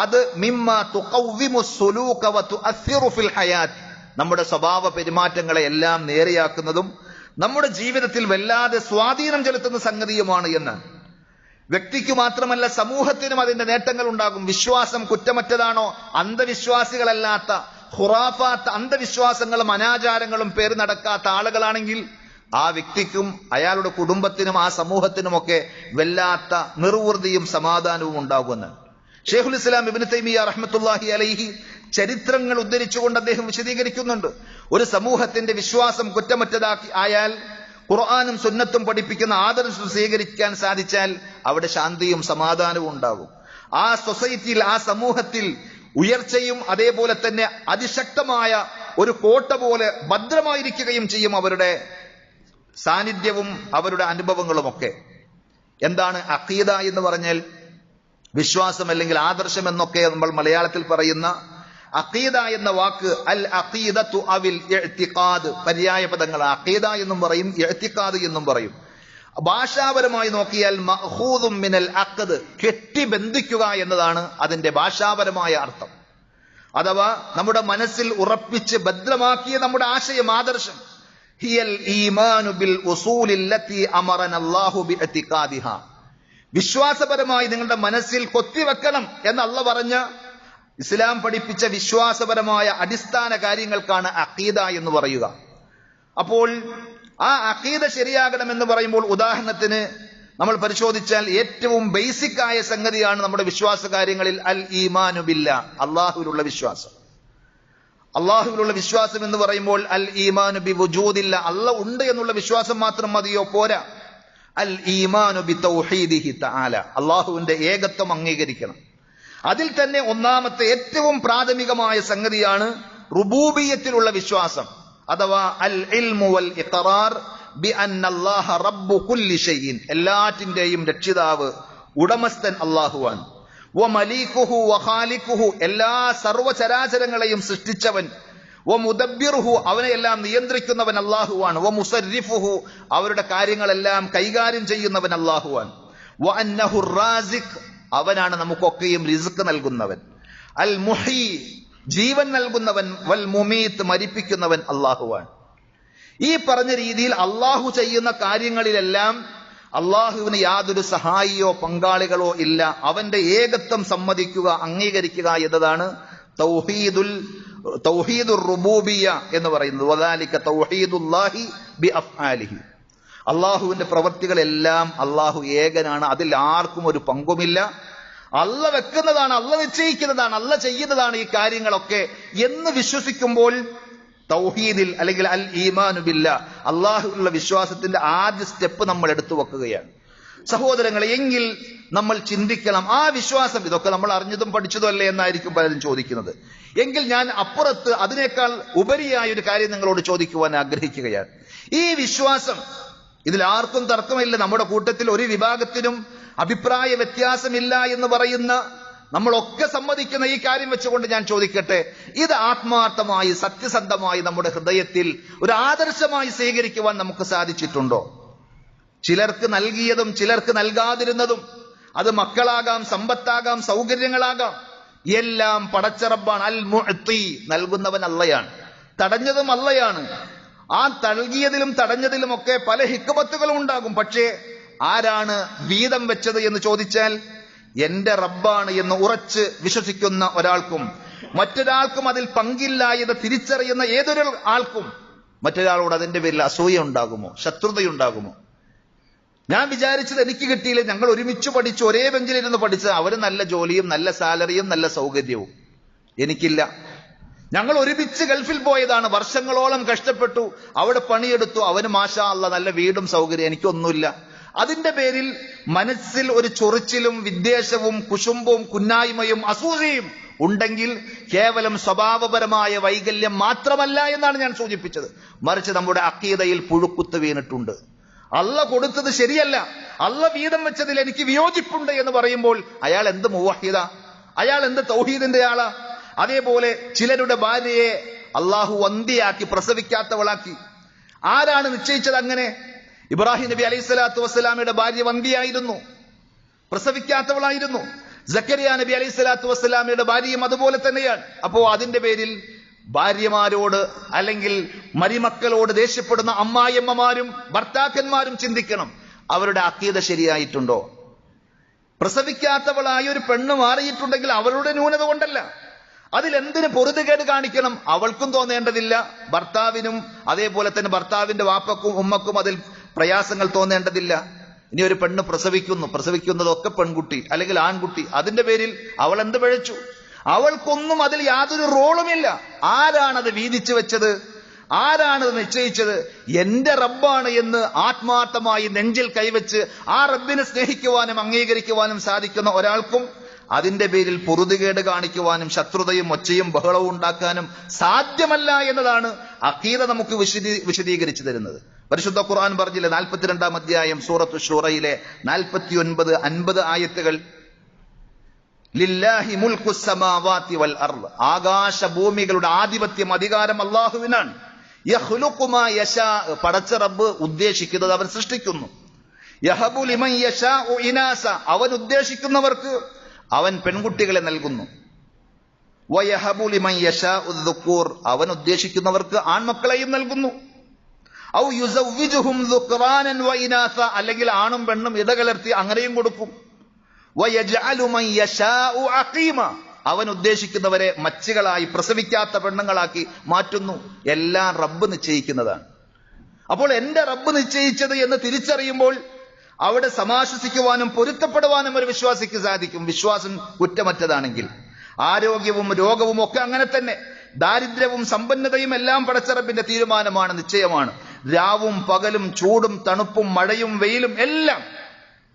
അത് മിമ്മാ തുഖവ്വിമു സുലൂക വ തുഅസ്സിറു ഫിൽ ഹയാത്ത്, നമ്മുടെ സ്വഭാവ പെരുമാറ്റങ്ങളെ എല്ലാം നേരെയാക്കുന്നതും നമ്മുടെ ജീവിതത്തിൽ വല്ലാതെ സ്വാധീനം ചെലുത്തുന്ന സംഗതിയുമാണ് എന്ന്. വ്യക്തിക്ക് മാത്രമല്ല സമൂഹത്തിനും അതിന്റെ നേട്ടങ്ങൾ ഉണ്ടാകും. വിശ്വാസം കുറ്റമറ്റതാണോ, അന്ധവിശ്വാസികളല്ലാത്ത ഖുറാഫാത്ത്, അന്ധവിശ്വാസങ്ങളും അനാചാരങ്ങളും പേര് നടക്കാത്ത ആളുകളാണെങ്കിൽ ആ വ്യക്തിക്കും അയാളുടെ കുടുംബത്തിനും ആ സമൂഹത്തിനുമൊക്കെ വല്ലാത്ത നിർവൃതിയും സമാധാനവും ഉണ്ടാകുമെന്ന് ഷെയ്ഖുൽ ഇസ്ലാം ഇബ്നു തൈമിയ്യ റഹ്മത്തുള്ളാഹി അലൈഹി ചരിത്രങ്ങൾ ഉദ്ധരിച്ചുകൊണ്ട് അദ്ദേഹം വിശദീകരിക്കുന്നുണ്ട്. ഒരു സമൂഹത്തിന്റെ വിശ്വാസം കുറ്റമറ്റതാക്കി ആയാൽ ഖുർആനും സുന്നത്തും പഠിപ്പിക്കുന്ന ആദർശം സ്വീകരിക്കാൻ സാധിച്ചാൽ അവിടെ ശാന്തിയും സമാധാനവും ഉണ്ടാകും. ആ സൊസൈറ്റിയിൽ, ആ സമൂഹത്തിൽ ഉയർച്ചയും അതേപോലെ തന്നെ അതിശക്തമായ ഒരു കോട്ട പോലെ ഭദ്രമായിരിക്കുകയും ചെയ്യും അവരുടെ സാന്നിധ്യവും അവരുടെ അനുഭവങ്ങളുമൊക്കെ. എന്താണ് അഖീദ എന്ന് പറഞ്ഞാൽ? വിശ്വാസം അല്ലെങ്കിൽ ആദർശം എന്നൊക്കെ നമ്മൾ മലയാളത്തിൽ പറയുന്ന അഖീദ എന്ന വാക്ക് അൽ അഖീദത്തു അവിൽ ഇഅ്തിഖാദ് പര്യായ പദങ്ങൾ. അഖീദ എന്നും പറയും, ഇഅ്തിഖാദ് എന്നും പറയും. ഭാഷാപരമായി നോക്കിയാൽ മഅഖൂദും മിനൽ അഖ്ദ്, കെട്ടിബന്ധിക്കുക എന്നതാണ് അതിന്റെ ഭാഷാപരമായ അർത്ഥം. അഥവാ നമ്മുടെ മനസ്സിൽ ഉറപ്പിച്ച് ഭദ്രമാക്കിയ നമ്മുടെ ആശയം, ആദർശം. ഹിയൽ ഈമാനു ബിൽ ഉസൂലില്ലത്തി അമറനല്ലാഹു ബിഇഅ്തിഖാദിഹാ, വിശ്വാസപരമായി നിങ്ങളുടെ മനസ്സിൽ കൊത്തിവെക്കണം എന്ന് അല്ലാഹു പറഞ്ഞ, ഇസ്ലാം പഠിപ്പിച്ച വിശ്വാസപരമായ അടിസ്ഥാന കാര്യങ്ങൾക്കാണ് അഖീദ എന്ന് പറയുക. അപ്പോൾ ആ അഖീദ ശരിയാകണം എന്ന് പറയുമ്പോൾ ഉദാഹരണത്തിന് നമ്മൾ പരിശോധിച്ചാൽ ഏറ്റവും ബേസിക് ആയ സംഗതിയാണ് നമ്മുടെ വിശ്വാസ കാര്യങ്ങളിൽ അൽ ഈമാനു ബില്ലാ, അള്ളാഹുവിലുള്ള വിശ്വാസം. അള്ളാഹുവിലുള്ള വിശ്വാസം എന്ന് പറയുമ്പോൾ അൽ ഈമാനു ബി വുജൂദില്ല, അല്ലാഹ് ഉണ്ട് എന്നുള്ള വിശ്വാസം മാത്രം മതിയോ? പോരാ. അൽ ഈമാനു ബി തൗഹീദിഹി തആല, അള്ളാഹുവിന്റെ ഏകത്വം അംഗീകരിക്കണം. അതിൽ തന്നെ ഒന്നാമത്തെ ഏറ്റവും പ്രാഥമികമായ സംഗതിയാണ് റുബൂബിയ്യത്തിലുള്ള വിശ്വാസം, അഥവാ അൽ ഇൽമു വൽ ഇഖ്റാർ ബി അന്നല്ലാഹ റബ്ബു കുല്ലി ഷൈഇൻ, എല്ലാറ്റിന്റെയും രക്ഷിതാവ്, ഉടമസ്ഥൻ അല്ലാഹുവാണ്. വ മലീകുഹു വ ഖാലിഖുഹു, എല്ലാ സർവചരാചരങ്ങളെയും സൃഷ്ടിച്ചവൻ. വ മുദബ്ബിറുഹു, അവനെയെല്ലാം നിയന്ത്രിക്കുന്നവൻ അല്ലാഹുവാണ്. വ മുസർരിഫുഹു, അവരുടെ കാര്യങ്ങളെല്ലാം കൈകാര്യം ചെയ്യുന്നവൻ അല്ലാഹുവാണ്. വ അന്നഹു റാസിഖ്, അവനാണ് നമുക്കൊക്കെയും റിസ്ക് നൽകുന്നവൻ. അൽ മുഹീ, ജീവൻ നൽകുന്നവൻ. വൽ മുമീത്ത്, മരിപ്പിക്കുന്നവൻ അല്ലാഹുവാണ്. ഈ പറഞ്ഞ രീതിയിൽ അള്ളാഹു ചെയ്യുന്ന കാര്യങ്ങളിലെല്ലാം അള്ളാഹുവിന് യാതൊരു സഹായിയോ പങ്കാളികളോ ഇല്ല. അവന്റെ ഏകത്വം സമ്മതിക്കുക, അംഗീകരിക്കുക എന്നതാണ് തൗഹീദുർ റുബൂബിയ്യ എന്ന് പറയുന്നത്. വദാലിക തൗഹീദുല്ലാഹി ബി അഫ്ആലിഹി, അള്ളാഹുവിന്റെ പ്രവൃത്തികളെല്ലാം അള്ളാഹു ഏകനാണ്, അതിൽ ആർക്കും ഒരു പങ്കുമില്ല. അല്ല വെക്കുന്നതാണ്, അല്ല നിശ്ചയിക്കുന്നതാണ്, അല്ല ചെയ്യുന്നതാണ് ഈ കാര്യങ്ങളൊക്കെ എന്ന് വിശ്വസിക്കുമ്പോൾ തൗഹീദിൽ അല്ലെങ്കിൽ അൽ ഈമാനു ബില്ലാ, അള്ളാഹുവിലുള്ള വിശ്വാസത്തിന്റെ ആദ്യ സ്റ്റെപ്പ് നമ്മൾ എടുത്തു വെക്കുകയാണ്. സഹോദരങ്ങളെ, എങ്കിൽ നമ്മൾ ചിന്തിക്കണം, ആ വിശ്വാസം, ഇതൊക്കെ നമ്മൾ അറിഞ്ഞതും പഠിച്ചതും അല്ലേ എന്നായിരിക്കും പലരും ചോദിക്കുന്നത്. എങ്കിൽ ഞാൻ അപ്പുറത്ത് അതിനേക്കാൾ ഉപരിയായ ഒരു കാര്യം നിങ്ങളോട് ചോദിക്കുവാൻ ആഗ്രഹിക്കുകയാണ്. ഈ വിശ്വാസം, ഇതിൽ ആർക്കും തർക്കമില്ല, നമ്മുടെ കൂട്ടത്തിൽ ഒരു വിഭാഗത്തിനും അഭിപ്രായ വ്യത്യാസമില്ല എന്ന് പറയുന്ന, നമ്മളൊക്കെ സമ്മതിക്കുന്ന ഈ കാര്യം വെച്ചുകൊണ്ട് ഞാൻ ചോദിക്കട്ടെ, ഇത് ആത്മാർത്ഥമായി സത്യസന്ധമായി നമ്മുടെ ഹൃദയത്തിൽ ഒരു ആദർശമായി സ്വീകരിക്കുവാൻ നമുക്ക് സാധിച്ചിട്ടുണ്ടോ? ചിലർക്ക് നൽകിയതും ചിലർക്ക് നൽകാതിരുന്നതും, അത് മക്കളാകാം, സമ്പത്താകാം, സൗകര്യങ്ങളാകാം, എല്ലാം പടച്ച റബ്ബാണ്. അൽ മുഅ്തി, നൽകുന്നവൻ അള്ളയാണ്, തടഞ്ഞതും അള്ളയാണ്. ആ നൽകിയതിലും തടഞ്ഞതിലുമൊക്കെ പല ഹിക്മത്തുകളും ഉണ്ടാകും. പക്ഷേ ആരാണ് വീതം വെച്ചത് എന്ന് ചോദിച്ചാൽ എന്റെ റബ്ബാണ് എന്ന് ഉറച്ച് വിശ്വസിക്കുന്ന ഒരാൾക്കും മറ്റൊരാൾക്കും അതിൽ പങ്കില്ല എന്ന് തിരിച്ചറിയുന്ന ഏതൊരു ആൾക്കും മറ്റൊരാളോട് അതിന്റെ പേരിൽ അസൂയ ഉണ്ടാകുമോ? ശത്രുതയുണ്ടാകുമോ? ഞാൻ വിചാരിച്ചത് എനിക്ക് കിട്ടിയില്ല, ഞങ്ങൾ ഒരുമിച്ച് പഠിച്ചു, ഒരേ ബെഞ്ചിലിരുന്ന് പഠിച്ചത്, അവര് നല്ല ജോലിയും നല്ല സാലറിയും നല്ല സൗകര്യവും, എനിക്കില്ല. ഞങ്ങൾ ഒരുമിച്ച് ഗൾഫിൽ പോയതാണ്, വർഷങ്ങളോളം കഷ്ടപ്പെട്ടു, അവിടെ പണിയെടുത്തു, അവന് മാഷാ അല്ലാഹ് നല്ല വീടും സൗകര്യം, എനിക്കൊന്നുമില്ല. അതിന്റെ പേരിൽ മനസ്സിൽ ഒരു ചൊറിച്ചിലും വിദ്വേഷവും കുശുമ്പും കുന്നായ്മയും അസൂയയും ഉണ്ടെങ്കിൽ കേവലം സ്വഭാവപരമായ വൈകല്യം മാത്രമല്ല എന്നാണ് ഞാൻ സൂചിപ്പിച്ചത്. മറിച്ച് നമ്മുടെ അഖീദയിൽ പുഴുക്കുത്ത് വീണിട്ടുണ്ട്. അള്ള കൊടുത്തത് ശരിയല്ല, അള്ള വീതം വെച്ചതിൽ എനിക്ക് വിയോജിപ്പുണ്ട് എന്ന് പറയുമ്പോൾ അയാൾ എന്ത് മുവഹിദ, അയാൾ എന്ത് തൗഹീദിന്റെ ആളാ? അതേപോലെ ചിലരുടെ ഭാര്യയെ അള്ളാഹു വന്ധ്യയാക്കി, പ്രസവിക്കാത്തവളാക്കി. ആരാണ് നിശ്ചയിച്ചത് അങ്ങനെ? ഇബ്രാഹിം നബി അലൈഹി സ്വലാത്തു വസ്സലാമയുടെ ഭാര്യ വന്ധ്യയായിരുന്നു, പ്രസവിക്കാത്തവളായിരുന്നു. സക്കരിയ നബി അലൈഹി സ്വലാത്തു വസ്സലാമയുടെ ഭാര്യയും അതുപോലെ തന്നെയാണ്. അപ്പോ അതിന്റെ പേരിൽ ഭാര്യമാരോട് അല്ലെങ്കിൽ മരുമക്കളോട് ദേഷ്യപ്പെടുന്ന അമ്മായിയമ്മമാരും ഭർത്താക്കന്മാരും ചിന്തിക്കണം, അവരുടെ അഖീദ ശരിയായിട്ടുണ്ടോ? പ്രസവിക്കാത്തവളായ ഒരു പെണ്ണ് മാറിയിട്ടുണ്ടെങ്കിൽ അവരുടെ ന്യൂനത കൊണ്ടല്ല, അതിലെന്തിന് പൊറുതുകേട് കാണിക്കണം? അവൾക്കും തോന്നേണ്ടതില്ല, ഭർത്താവിനും അതേപോലെ തന്നെ ഭർത്താവിന്റെ വാപ്പക്കും ഉമ്മക്കും അതിൽ പ്രയാസങ്ങൾ തോന്നേണ്ടതില്ല. ഇനി ഒരു പെണ്ണ് പ്രസവിക്കുന്നതൊക്കെ പെൺകുട്ടി അല്ലെങ്കിൽ ആൺകുട്ടി, അതിന്റെ പേരിൽ അവൾ എന്ത് പിഴച്ചു? അവൾക്കൊന്നും അതിൽ യാതൊരു റോളുമില്ല. ആരാണത് വീതിച്ചു വെച്ചത്? ആരാണത് നിശ്ചയിച്ചത്? എന്റെ റബ്ബാണ് എന്ന് ആത്മാർത്ഥമായി നെഞ്ചിൽ കൈവച്ച് ആ റബ്ബിനെ സ്നേഹിക്കുവാനും അംഗീകരിക്കുവാനും സാധിക്കുന്ന ഒരാൾക്കും അതിന്റെ പേരിൽ പൊറുതുകേട് കാണിക്കുവാനും ശത്രുതയും ഒച്ചയും ബഹളവും ഉണ്ടാക്കാനും സാധ്യമല്ല എന്നതാണ് അഖീദ നമുക്ക് വിശദീകരിച്ചു തരുന്നത്. പരിശുദ്ധ ഖുർആൻ പറഞ്ഞില്ലേ, 42-ാം അധ്യായം സൂറത്തു ശൂറയിലെ 49-50 ആയത്തുകൾ, ലില്ലാഹി മുൽക്കുസ് സമാവാതി വൽ അർദ്, ആകാശ ഭൂമികളുടെ ആധിപത്യം അധികാരം അല്ലാഹുവിനാണ്. യഖ്ലുഖു മാ യശാ, പടച്ച റബ്ബ് ഉദ്ദേശിക്കുന്നത് അവൻ സൃഷ്ടിക്കുന്നു. യഹബു ലിമൻ യശാഉ ഇനാസ, അവൻ ഉദ്ദേശിക്കുന്നവർക്ക് അവൻ പെൺകുട്ടികളെ നൽകുന്നു. വയഹബു ലിമൻ യശാഉ ദുക്കൂർ, അവൻ ഉദ്ദേശിക്കുന്നവർക്ക് ആൺമക്കളെയും നൽകുന്നു. ഔ യുസവ്വിജുഹും ദുക്റാനൻ വഇനാസ, അല്ലെങ്കിൽ ആണും പെണ്ണും ഇടകലർത്തി അങ്ങനെയും കൊടുക്കും. വയജ്അലു മൻ യശാഉ അഖീമ, അവൻ ഉദ്ദേശിക്കുന്നവരെ മച്ചുകളായി പ്രസവിക്കാത്ത പെണ്ണുങ്ങളാക്കി മാറ്റുന്നു. എല്ലാം റബ്ബ് നിശ്ചയിക്കുന്നതാണ്. അപ്പോൾ എന്റെ റബ്ബ് നിശ്ചയിച്ചത് എന്ന് തിരിച്ചറിയുമ്പോൾ അവിടെ സമാശ്വസിക്കുവാനും പൊരുത്തപ്പെടുവാനും ഒരു വിശ്വാസിക്ക് സാധിക്കും. വിശ്വാസം കുറ്റമറ്റതാണെങ്കിൽ ആരോഗ്യവും രോഗവും ഒക്കെ അങ്ങനെ തന്നെ, ദാരിദ്ര്യവും സമ്പന്നതയും എല്ലാം പടച്ച റബ്ബിന്റെ തീരുമാനമാണ്, നിശ്ചയമാണ്. രാവും പകലും ചൂടും തണുപ്പും മഴയും വെയിലും എല്ലാം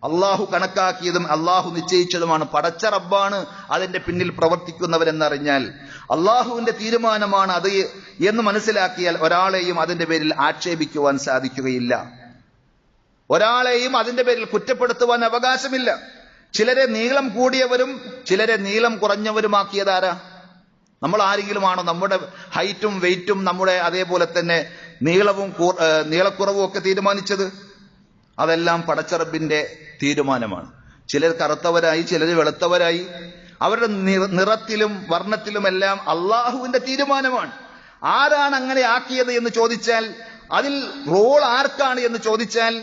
അള്ളാഹു കണക്കാക്കിയതും അള്ളാഹു നിശ്ചയിച്ചതുമാണ്. പടച്ച റബ്ബാണ് അതിന്റെ പിന്നിൽ പ്രവർത്തിക്കുന്നവരെന്നറിഞ്ഞാൽ, അള്ളാഹുവിന്റെ തീരുമാനമാണ് അത് എന്ന് മനസ്സിലാക്കിയാൽ ഒരാളെയും അതിന്റെ പേരിൽ ആക്ഷേപിക്കുവാൻ സാധിക്കുകയില്ല. ഒരാളെയും അതിന്റെ പേരിൽ കുറ്റപ്പെടുത്തുവാൻ അവകാശമില്ല. ചിലരെ നീളം കൂടിയവരും ചിലരെ നീളം കുറഞ്ഞവരുമാക്കിയതാരാ? നമ്മൾ ആരെങ്കിലും ആണോ നമ്മുടെ ഹൈറ്റും വെയിറ്റും നമ്മുടെ അതേപോലെ തന്നെ നീളക്കുറവും ഒക്കെ തീരുമാനിച്ചത്? അതെല്ലാം പടച്ച റബ്ബിന്റെ തീരുമാനമാണ്. ചിലർ കറുത്തവരായി, ചിലർ വെളുത്തവരായി, അവരുടെ നിറത്തിലും വർണ്ണത്തിലുമെല്ലാം അള്ളാഹുവിന്റെ തീരുമാനമാണ്. ആരാണ് അങ്ങനെ ആക്കിയത് എന്ന് ചോദിച്ചാൽ, അതിൽ റോൾ ആർക്കാണ് എന്ന് ചോദിച്ചാൽ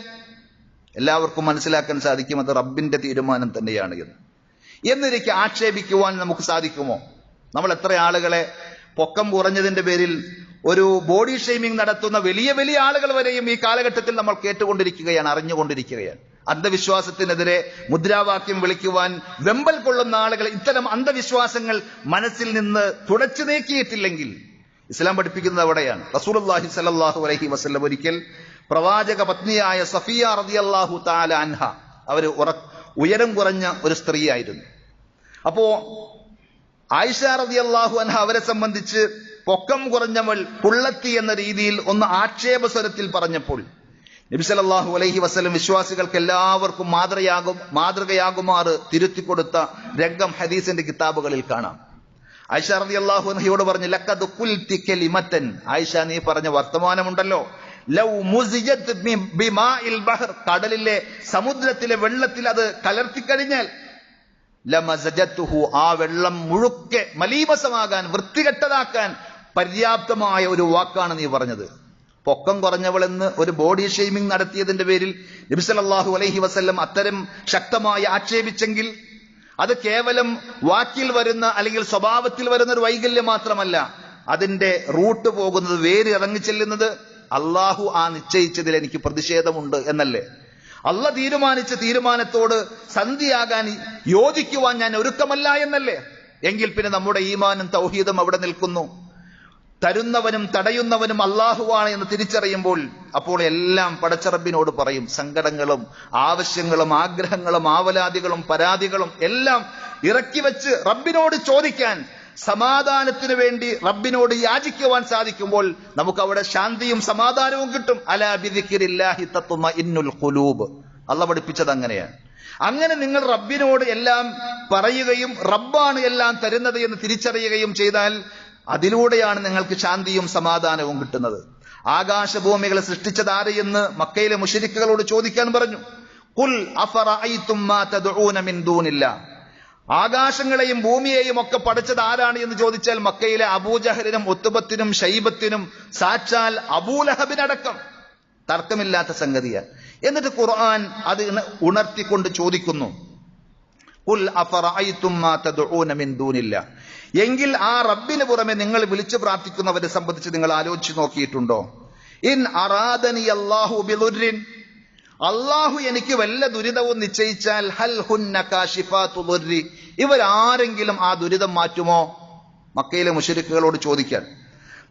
എല്ലാവർക്കും മനസ്സിലാക്കാൻ സാധിക്കും അത് റബ്ബിന്റെ തീരുമാനം തന്നെയാണ് എന്ന്. എന്നിരിക്കെ ആക്ഷേപിക്കുവാൻ നമുക്ക് സാധിക്കുമോ? നമ്മൾ എത്ര ആളുകളെ പൊക്കം കുറഞ്ഞതിന്റെ പേരിൽ ഒരു ബോഡി ഷെയ്മിംഗ് നടത്തുന്ന വലിയ വലിയ ആളുകൾ വരെയും ഈ കാലഘട്ടത്തിൽ നമ്മൾ കേട്ടുകൊണ്ടിരിക്കുകയാണ്, അറിഞ്ഞുകൊണ്ടിരിക്കുകയാണ്. അന്ധവിശ്വാസത്തിനെതിരെ മുദ്രാവാക്യം വിളിക്കുവാൻ വെമ്പൽ കൊള്ളുന്ന ആളുകൾ ഇത്തരം അന്ധവിശ്വാസങ്ങൾ മനസ്സിൽ നിന്ന് തുടച്ചു നീക്കിയിട്ടില്ലെങ്കിൽ ഇസ്ലാം പഠിപ്പിക്കുന്നത് അവിടെയാണ്. റസൂലുള്ളാഹി സ്വല്ലല്ലാഹു അലൈഹി വസല്ലം ഒരിക്കൽ പ്രവാചക പത്നിയായ സഫിയ റളിയല്ലാഹു തആല അൻഹ, അവർ ഉയരം കുറഞ്ഞ ഒരു സ്ത്രീയായിരുന്നു. അപ്പോ ആയിഷ റളിയല്ലാഹു അൻഹ അവരെ സംബന്ധിച്ച് പൊക്കം കുറഞ്ഞവൾ, പുള്ളത്തി എന്ന രീതിയിൽ ഒന്ന് ആക്ഷേപസ്വരത്തിൽ പറഞ്ഞപ്പോൾ നബി സല്ലല്ലാഹു അലൈഹി വസല്ലം വിശ്വാസികൾക്ക് എല്ലാവർക്കും മാതൃകയാകുമാറ് തിരുത്തിക്കൊടുത്ത രംഗം ഹദീസിന്റെ കിതാബുകളിൽ കാണാം. ആയിഷ റളിയല്ലാഹു അൻഹയോട് പറഞ്ഞു, ലഖദ് ഖുൽതി കലിമതൻ, ആയിഷ നീ പറഞ്ഞ വർത്തമാനമുണ്ടല്ലോ, ലൗ മുസിജത് ബിമാഇൽ ബഹർ, കടലിലെ സമുദ്രത്തിലെ വെള്ളത്തിൽ അത് കലർത്തിക്കഴിഞ്ഞാൽ ലമസജത്തുഹു, ആ വെള്ളം മുഴുക്കെ മലീമസമാകാൻ, വൃത്തികെട്ടതാക്കാൻ പര്യാപ്തമായ ഒരു വാക്കാണ് നീ പറഞ്ഞത്. പൊക്കം കുറഞ്ഞവളെന്ന് ഒരു ബോഡി ഷെയ്മിംഗ് നടത്തിയതിന്റെ പേരിൽ നബി സല്ലല്ലാഹു അലൈഹി വസല്ലം അത്തരം ശക്തമായി ആക്ഷേപിച്ചെങ്കിൽ അത് കേവലം വാക്കിൽ വരുന്ന അല്ലെങ്കിൽ സ്വഭാവത്തിൽ വരുന്ന ഒരു വൈകല്യം മാത്രമല്ല, അതിന്റെ റൂട്ട് പോകുന്നത്, വേര് ഇറങ്ങിച്ചെല്ലുന്നത് അള്ളാഹു ആ നിശ്ചയിച്ചതിൽ എനിക്ക് പ്രതിഷേധമുണ്ട് എന്നല്ലേ? അള്ളാഹ് തീരുമാനിച്ച തീരുമാനത്തോട് സന്ധിയാകാൻ യോജിക്കുവാൻ ഞാൻ ഒരുക്കമല്ല എന്നല്ലേ? എങ്കിൽ പിന്നെ നമ്മുടെ ഈമാനും തൗഹീദും അവിടെ നിൽക്കുന്നു. തരുന്നവനും തടയുന്നവനും അള്ളാഹുവാണ് എന്ന് തിരിച്ചറിയുമ്പോൾ അപ്പോൾ എല്ലാം പടച്ച റബ്ബിനോട് പറയും. സങ്കടങ്ങളും ആവശ്യങ്ങളും ആഗ്രഹങ്ങളും ആവലാദികളും പരാതികളും എല്ലാം ഇറക്കി വെച്ച് റബ്ബിനോട് ചോദിക്കാൻ, സമാധാനത്തിന് വേണ്ടി റബ്ബിനോട് യാചിക്കുവാൻ സാധിക്കുമ്പോൾ നമുക്ക് അവിടെ ശാന്തിയും സമാധാനവും കിട്ടും. അലാ ബിദിക്രില്ലാഹി തത്മഇന്നുൽ ഖുലൂബ്, അള്ളാഹ് പഠിപ്പിച്ചത് അങ്ങനെയാണ്. അങ്ങനെ നിങ്ങൾ റബ്ബിനോട് എല്ലാം പറയുകയും റബ്ബാണ് എല്ലാം തരുന്നത് എന്ന് തിരിച്ചറിയുകയും ചെയ്താൽ അതിലൂടെയാണ് നിങ്ങൾക്ക് ശാന്തിയും സമാധാനവും കിട്ടുന്നത്. ആകാശഭൂമികളെ സൃഷ്ടിച്ചത് ആര് എന്ന് മക്കയിലെ മുശ്രിക്കുകളോട് ചോദിക്കാൻ പറഞ്ഞു. ഖുൽ അഫറഅയ്തും മാ തദ്ഊന മിൻ ദൂനില്ലാ, ആകാശങ്ങളെയും ഭൂമിയെയും ഒക്കെ പടച്ചത് ആരാണ് എന്ന് ചോദിച്ചാൽ മക്കയിലെ അബൂജഹലിനും ഉത്ബത്തിനും ഷൈബത്തിനും സാക്ഷാൽ അബൂലഹബിനടക്കം തർക്കമില്ലാത്ത സംഗതിയാണ്. എന്നിട്ട് ഖുർആൻ അത് ഉണർത്തിക്കൊണ്ട് ചോദിക്കുന്നു, ഖുൽ അഫറഅയ്തും മാ തദ്ഊന മിൻ ദൂനില്ലാ, എങ്കിൽ ആ റബ്ബിന് പുറമെ നിങ്ങൾ വിളിച്ചു പ്രാർത്ഥിക്കുന്നവരെ സംബന്ധിച്ച് നിങ്ങൾ ആലോചിച്ച് നോക്കിയിട്ടുണ്ടോ? ഇൻ അറാദനി അല്ലാഹു ബിദുർരിൻ, അള്ളാഹു എനിക്ക് വല്ല ദുരിതവും നിശ്ചയിച്ചാൽ ഹൽ ഹുന്ന കാശിഫാതു ദുർരി, ഇവരാരെങ്കിലും ആ ദുരിതം മാറ്റുമോ? മക്കയിലെ മുശ്രിക്കുകളോട് ചോദിക്കാൻ,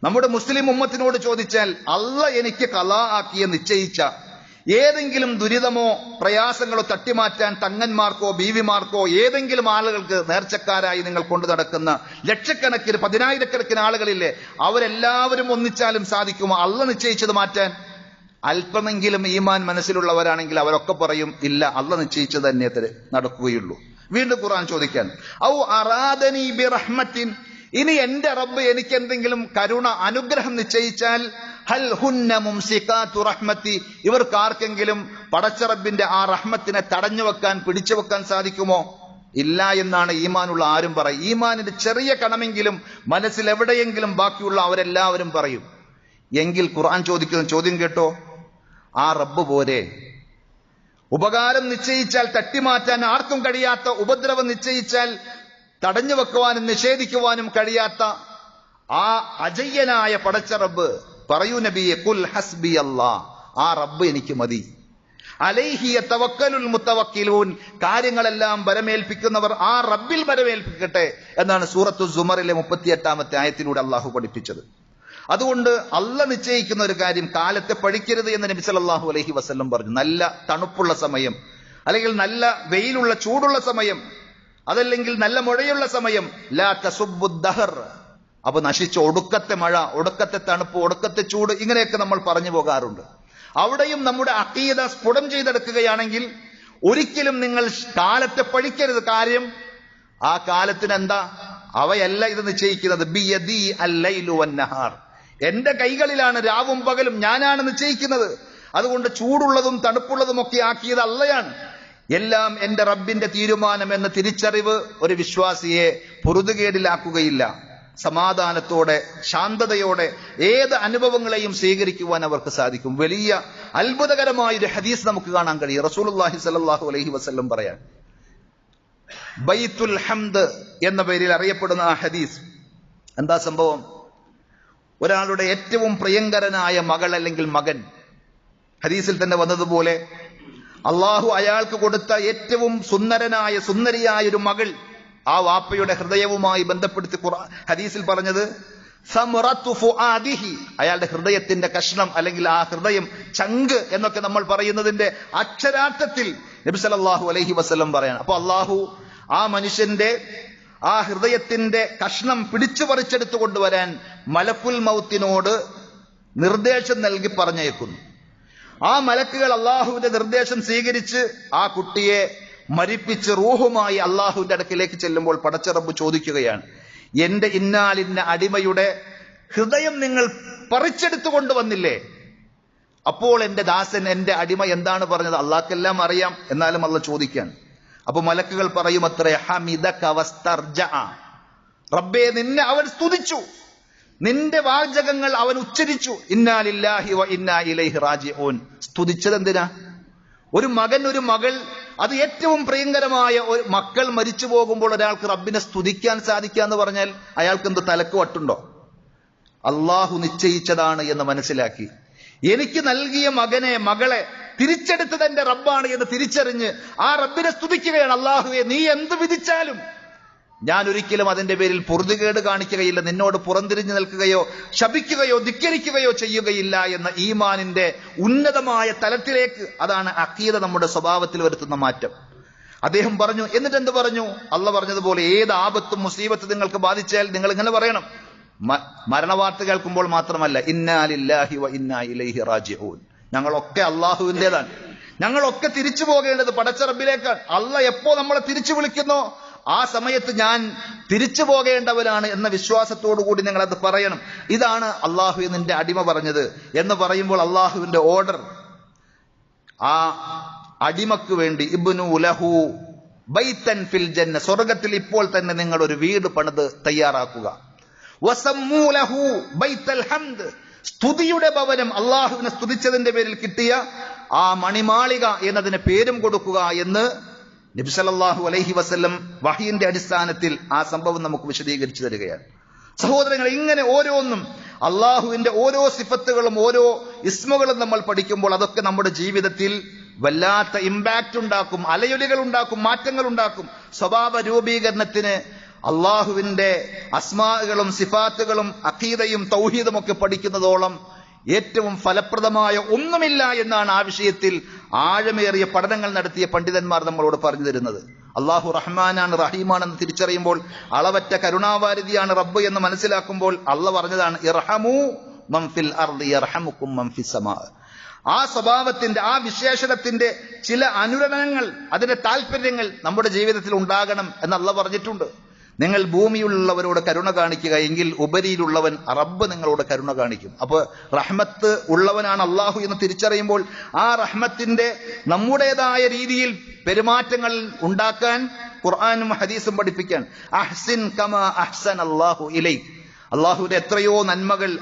നമ്മുടെ മുസ്ലിം ഉമ്മത്തിനോട് ചോദിച്ചാൽ, അള്ള എനിക്ക് ഖലാ ആക്കിയ നിശ്ചയിച്ച ഏതെങ്കിലും ദുരിതമോ പ്രയാസങ്ങളോ തട്ടിമാറ്റാൻ തങ്ങന്മാർക്കോ ബീവിമാർക്കോ ഏതെങ്കിലും ആളുകൾക്ക് നേർച്ചക്കാരായി നിങ്ങൾ കൊണ്ടു നടക്കുന്ന ലക്ഷക്കണക്കിന് പതിനായിരക്കണക്കിന് ആളുകളില്ലേ, അവരെല്ലാവരും ഒന്നിച്ചാലും സാധിക്കുമോ അള്ള നിശ്ചയിച്ചത് മാറ്റാൻ? അല്പമെങ്കിലും ഈമാൻ മനസ്സിലുള്ളവരാണെങ്കിൽ അവരൊക്കെ പറയും, ഇല്ല, അള്ള നിശ്ചയിച്ചത് തന്നെ നടക്കുകയുള്ളൂ. വീണ്ടും ഖുർആൻ ചോദിക്കാൻ, ഔ അറാദനി ബിറഹ്മത്തിൻ, ഇനി എന്റെ റബ്ബ് എനിക്ക് എന്തെങ്കിലും കരുണ അനുഗ്രഹം നിശ്ചയിച്ചാൽ ഹൽ ഹുന്ന മുംസികാതു റഹ്മത്തി, ഇവർക്ക് ആർക്കെങ്കിലും പടച്ച റബ്ബിന്റെ ആ റഹ്മത്തിനെ തടഞ്ഞു വെക്കാൻ പിടിച്ചു വെക്കാൻ സാധിക്കുമോ? ഇല്ല എന്നാണ് ഈമാനുള്ള ആരും പറയും. ഈമാനിന്റെ ചെറിയ കണമെങ്കിലും മനസ്സിൽ എവിടെയെങ്കിലും ബാക്കിയുള്ള അവരെല്ലാവരും പറയും. എങ്കിൽ ഖുർആൻ ചോദിക്കുന്ന ചോദ്യം കേട്ടോ, ആ റബ്ബ് പോരെ? ഉപകാരം നിശ്ചയിച്ചാൽ തട്ടിമാറ്റാൻ ആർക്കും കഴിയാത്ത, ഉപദ്രവം നിശ്ചയിച്ചാൽ തടഞ്ഞു വെക്കുവാനും നിഷേധിക്കുവാനും കഴിയാത്ത ആ അജയ്യനായ പടച്ച റബ്ബ്, പറയൂ നബിയെ, ഖുൽ ഹസ്ബി അല്ലാഹ്, ആ റബ്ബ് എനിക്ക് മതി. അലൈഹി യതവക്കലുൽ മുതവക്കിലൂൻ, കാര്യങ്ങളെല്ലാം ബരമേൽപ്പിക്കുന്നവർ ആ റബ്ബിൽ ബരമേൽപ്പിക്കട്ടെ എന്നാണ് സൂറത്തു സുമറിലെ 38-ാമത്തെ ആയത്തിലൂടെ അള്ളാഹു പഠിപ്പിച്ചത്. അതുകൊണ്ട് അള്ള നിശ്ചയിക്കുന്ന ഒരു കാര്യം കാലത്തെ പഴിക്കരുത് എന്ന് നബി സല്ലല്ലാഹു അലൈഹി വസല്ലം പറഞ്ഞു. നല്ല തണുപ്പുള്ള സമയം, അല്ലെങ്കിൽ നല്ല വെയിലുള്ള ചൂടുള്ള സമയം, അതല്ലെങ്കിൽ നല്ല മഴയുള്ള സമയം, ലാ തസുബ്ബുദ്ദഹർ, അപ്പൊ നശിച്ച ഒടുക്കത്തെ മഴ, ഒടുക്കത്തെ തണുപ്പ്, ഒടുക്കത്തെ ചൂട്, ഇങ്ങനെയൊക്കെ നമ്മൾ പറഞ്ഞു പോകാറുണ്ട്. അവിടെയും നമ്മുടെ അഖീദ സ്ഫുടം ചെയ്തെടുക്കുകയാണെങ്കിൽ ഒരിക്കലും നിങ്ങൾ കാലത്തെ പഴിക്കരുത്. കാര്യം ആ കാലത്തിന് എന്താ, അവയല്ല ഇത് നിശ്ചയിക്കുന്നത്. ബിയദി അല്ലൈലു വന്നഹാർ, എന്റെ കൈകളിലാണ് രാവും പകലും, ഞാനാണ് നിശ്ചയിക്കുന്നത്. അതുകൊണ്ട് ചൂടുള്ളതും തണുപ്പുള്ളതും ഒക്കെ ആക്കിയത് അള്ളയാണ്. എല്ലാം എന്റെ റബ്ബിന്റെ തീരുമാനം എന്ന തിരിച്ചറിവ് ഒരു വിശ്വാസിയെ പൊറുതുകേടിലാക്കുകയില്ല. സമാധാനത്തോടെ ശാന്തതയോടെ ഏത് അനുഭവങ്ങളെയും സ്വീകരിക്കുവാൻ അവർക്ക് സാധിക്കും. വലിയ അത്ഭുതകരമായ ഒരു ഹദീസ് നമുക്ക് കാണാൻ കഴിയും. റസൂലുള്ളാഹി സ്വല്ലല്ലാഹു അലൈഹി വസല്ലം പറയാൻ, ബൈത്തുൽ ഹംദ് എന്ന പേരിൽ അറിയപ്പെടുന്ന ആ ഹദീസ് എന്താ സംഭവം? ഒരാളുടെ ഏറ്റവും പ്രിയങ്കരനായ മകൾ അല്ലെങ്കിൽ മകൻ, ഹദീസിൽ തന്നെ വന്നതുപോലെ അള്ളാഹു അയാൾക്ക് കൊടുത്ത ഏറ്റവും സുന്ദരിയായ ഒരു മകൾ, ആ വാപ്പയുടെ ഹൃദയവുമായി ബന്ധപ്പെടുത്തി ഹദീസിൽ പറഞ്ഞത് സമറത്തു ഫുആദിഹി, അയാളുടെ ഹൃദയത്തിന്റെ കഷ്ണം, അല്ലെങ്കിൽ ആ ഹൃദയം, ചങ്ക് എന്നൊക്കെ നമ്മൾ പറയുന്നതിന്റെ അക്ഷരാർത്ഥത്തിൽ നബി സല്ലല്ലാഹു അലൈഹി വസല്ലം പറയാണ്. അപ്പൊ അള്ളാഹു ആ മനുഷ്യന്റെ ആ ഹൃദയത്തിന്റെ കഷ്ണം പിടിച്ചു പറിച്ചെടുത്തു കൊണ്ടുവരാൻ മലക്കുൽ മൗത്തിനോട് നിർദ്ദേശം നൽകി പറഞ്ഞേക്കുന്നു. ആ മലക്കുകൾ അള്ളാഹുവിന്റെ നിർദ്ദേശം സ്വീകരിച്ച് ആ കുട്ടിയെ മരിപ്പിച്ച് റൂഹുമായി അള്ളാഹുവിന്റെ അടുക്കിലേക്ക് ചെല്ലുമ്പോൾ പടച്ച റബ്ബ് ചോദിക്കുകയാണ്, എന്റെ ഇന്നാലിന്ന അടിമയുടെ ഹൃദയം നിങ്ങൾ പറിച്ചെടുത്തു കൊണ്ടുവന്നില്ലേ? അപ്പോൾ എന്റെ ദാസൻ, എന്റെ അടിമ എന്താണ് പറഞ്ഞത്? അള്ളാഹ്ക്കെല്ലാം അറിയാം, എന്നാലും അള്ളാഹ് ചോദിക്കാൻ. അപ്പൊ മലക്കുകൾ പറയും അത്രേ, ഹമിദക വസ്തർജഅ, റബ്ബേ നിന്നെ അവൻ സ്തുതിച്ചു, നിന്റെ വാചകങ്ങൾ അവൻ ഉച്ചരിച്ചു. ഇന്നാ ലില്ലാഹി വ ഇന്നാ ഇലൈഹി റാജിഊൻ. സ്തുതിച്ചത് എന്തിനാ? ഒരു മകൻ, ഒരു മകൾ, അത് ഏറ്റവും പ്രിയങ്കരമായ ഒരു മക്കൾ മരിച്ചു പോകുമ്പോൾ ഒരാൾക്ക് റബ്ബിനെ സ്തുതിക്കാൻ സാധിക്കാന്ന് പറഞ്ഞാൽ അയാൾക്ക് എന്ത് തലക്ക് വട്ടുണ്ടോ? അള്ളാഹു നിശ്ചയിച്ചതാണ് എന്ന് മനസ്സിലാക്കി, എനിക്ക് നൽകിയ മകനെ, മകളെ തിരിച്ചെടുത്തത് എന്റെ റബ്ബാണ് എന്ന് തിരിച്ചറിഞ്ഞ് ആ റബ്ബിനെ സ്തുതിക്കുകയാണ്. അള്ളാഹുവെ, നീ എന്ത് വിധിച്ചാലും ഞാൻ ഒരിക്കലും അതിന്റെ പേരിൽ പൊറുതുകേട് കാണിക്കുകയില്ല, നിന്നോട് പുറംതിരിഞ്ഞു നിൽക്കുകയോ ശപിക്കുകയോ ധിക്കരിക്കുകയോ ചെയ്യുകയില്ല എന്ന ഈമാനിന്റെ ഉന്നതമായ തലത്തിലേക്ക്, അതാണ് അഖീദ നമ്മുടെ സ്വഭാവത്തിൽ വരുത്തുന്ന മാറ്റം. അദ്ദേഹം പറഞ്ഞു, എന്നിട്ട് എന്ത് പറഞ്ഞു? അള്ളാഹ് പറഞ്ഞതുപോലെ ഏത് ആപത്തും മുസീബത്തും നിങ്ങൾക്ക് ബാധിച്ചാൽ നിങ്ങൾ ഇങ്ങനെ പറയണം. മരണവാർത്ത കേൾക്കുമ്പോൾ മാത്രമല്ല, ഇന്നാ ലില്ലാഹി വ ഇന്നാ ഇലൈഹി റാജിഊൻ, ഞങ്ങളൊക്കെ അള്ളാഹുവിന്റേതാണ്, ഞങ്ങളൊക്കെ തിരിച്ചു പോകേണ്ടത് പടച്ച റബ്ബിലേക്കാണ്. അള്ളാഹ് എപ്പോ നമ്മളെ തിരിച്ചു വിളിക്കുന്നോ ആ സമയത്ത് ഞാൻ തിരിച്ചു പോകേണ്ടവനാണ് എന്ന വിശ്വാസത്തോടു കൂടി നിങ്ങൾ അത് പറയണം. ഇതാണ് അള്ളാഹു നിന്റെ അടിമ പറഞ്ഞത് എന്ന് പറയുമ്പോൾ അള്ളാഹുവിന്റെ ഓർഡർ ആ അടിമക്ക് വേണ്ടി, ഇബ്നു ലഹു ബൈതൻ ഫിൽ ജന്ന, സ്വർഗത്തിൽ ഇപ്പോൾ തന്നെ നിങ്ങൾ ഒരു വീട് പണിത് തയ്യാറാക്കുക. വസമ്മൂ ലഹു ബൈത്തൽ ഹംദ്, സ്തുതിയുടെ ഭവനം, അള്ളാഹുവിനെ സ്തുതിച്ചതിന്റെ പേരിൽ കിട്ടിയ ആ മണിമാളിക എന്നതിന് പേരും കൊടുക്കുക എന്ന് നബി സല്ലല്ലാഹു അലൈഹി വസല്ലം വഹയിന്റെ അടിസ്ഥാനത്തിൽ ആ സംഭവം നമുക്ക് വിശദീകരിച്ചു തരികയാണ്. സഹോദരങ്ങൾ, ഇങ്ങനെ ഓരോന്നും അള്ളാഹുവിന്റെ ഓരോ സിഫത്തുകളും ഓരോ ഇസ്മുകളും നമ്മൾ പഠിക്കുമ്പോൾ അതൊക്കെ നമ്മുടെ ജീവിതത്തിൽ വല്ലാത്ത ഇമ്പാക്റ്റ് ഉണ്ടാക്കും, അലയൊലികൾ ഉണ്ടാക്കും, മാറ്റങ്ങൾ ഉണ്ടാക്കും. സ്വഭാവ രൂപീകരണത്തിന് അള്ളാഹുവിന്റെ അസ്മാകളും സിഫാത്തുകളും അഖീദയും തൗഹീദും ഒക്കെ പഠിക്കുന്നതോളം ഏറ്റവും ഫലപ്രദമായ ഒന്നുമില്ല എന്നാണ് ആ വിഷയത്തിൽ ആഴമേറിയ പഠനങ്ങൾ നടത്തിയ പണ്ഡിതന്മാർ നമ്മളോട് പറഞ്ഞു തരുന്നത്. അള്ളാഹു റഹ്മാനാണ്, റഹീമാണെന്ന് തിരിച്ചറിയുമ്പോൾ, അളവറ്റ കരുണാവാരിധിയാണ് റബ്ബ് എന്ന് മനസ്സിലാക്കുമ്പോൾ അള്ളാഹ് പറഞ്ഞതാണ് ഇർഹമൂ മൻ ഫിൽ അർളി യർഹമുക്കും മൻ ഫിസ് സമാ. ആ സ്വഭാവത്തിന്റെ, ആ വിശേഷണത്തിന്റെ ചില അനുരണനങ്ങൾ, അതിന്റെ താല്പര്യങ്ങൾ നമ്മുടെ ജീവിതത്തിൽ ഉണ്ടാകണം എന്ന് അള്ളാഹ് പറഞ്ഞിട്ടുണ്ട്. നിങ്ങൾ ഭൂമിയിലുള്ളവരോട് കരുണ കാണിക്കുക, എങ്കിൽ ഉപരിയിലുള്ളവൻ റബ്ബ് നിങ്ങളോട് കരുണ കാണിക്കും. അപ്പോൾ റഹ്മത്ത് ഉള്ളവനാണ് അള്ളാഹു എന്ന് തിരിച്ചറിയുമ്പോൾ ആ റഹ്മത്തിന്റെ നമ്മുടേതായ രീതിയിൽ പെരുമാറ്റങ്ങൾ ഉണ്ടാക്കാൻ ഖുർആനും ഹദീസും പഠിപ്പിക്കാൻ. അഹ്സിൻ കമാ അഹ്സൻ അല്ലാഹു ഇലൈക്. അള്ളാഹുവിന്റെ എത്രയോ നന്മകൾ,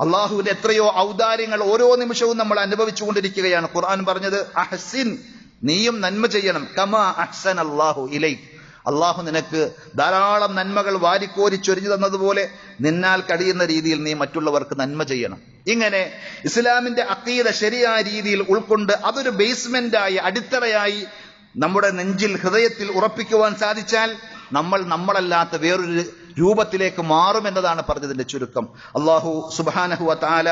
അള്ളാഹുവിന്റെ എത്രയോ ഔദാര്യങ്ങൾ ഓരോ നിമിഷവും നമ്മൾ അനുഭവിച്ചുകൊണ്ടിരിക്കുകയാണ്. ഖുർആൻ പറഞ്ഞത് അഹ്സിൻ, നീയും നന്മ ചെയ്യണം. കമാ അഹ്സൻ അല്ലാഹു ഇലൈക്, അള്ളാഹു നിനക്ക് ധാരാളം നന്മകൾ വാരിക്കോരി ചൊരിഞ്ഞു തന്നതുപോലെ നിന്നാൽ കഴിയുന്ന രീതിയിൽ നീ മറ്റുള്ളവർക്ക് നന്മ ചെയ്യണം. ഇങ്ങനെ ഇസ്ലാമിന്റെ അഖീദ ശരിയായ രീതിയിൽ ഉൾക്കൊണ്ട് അതൊരു ബേസ്മെന്റായി, അടിത്തറയായി നമ്മുടെ നെഞ്ചിൽ, ഹൃദയത്തിൽ ഉറപ്പിക്കുവാൻ സാധിച്ചാൽ നമ്മൾ നമ്മളല്ലാത്ത വേറൊരു രൂപത്തിലേക്ക് മാറുമെന്നതാണ് പറഞ്ഞതിന്റെ ചുരുക്കം. അള്ളാഹു സുബ്ഹാനഹു വ തആല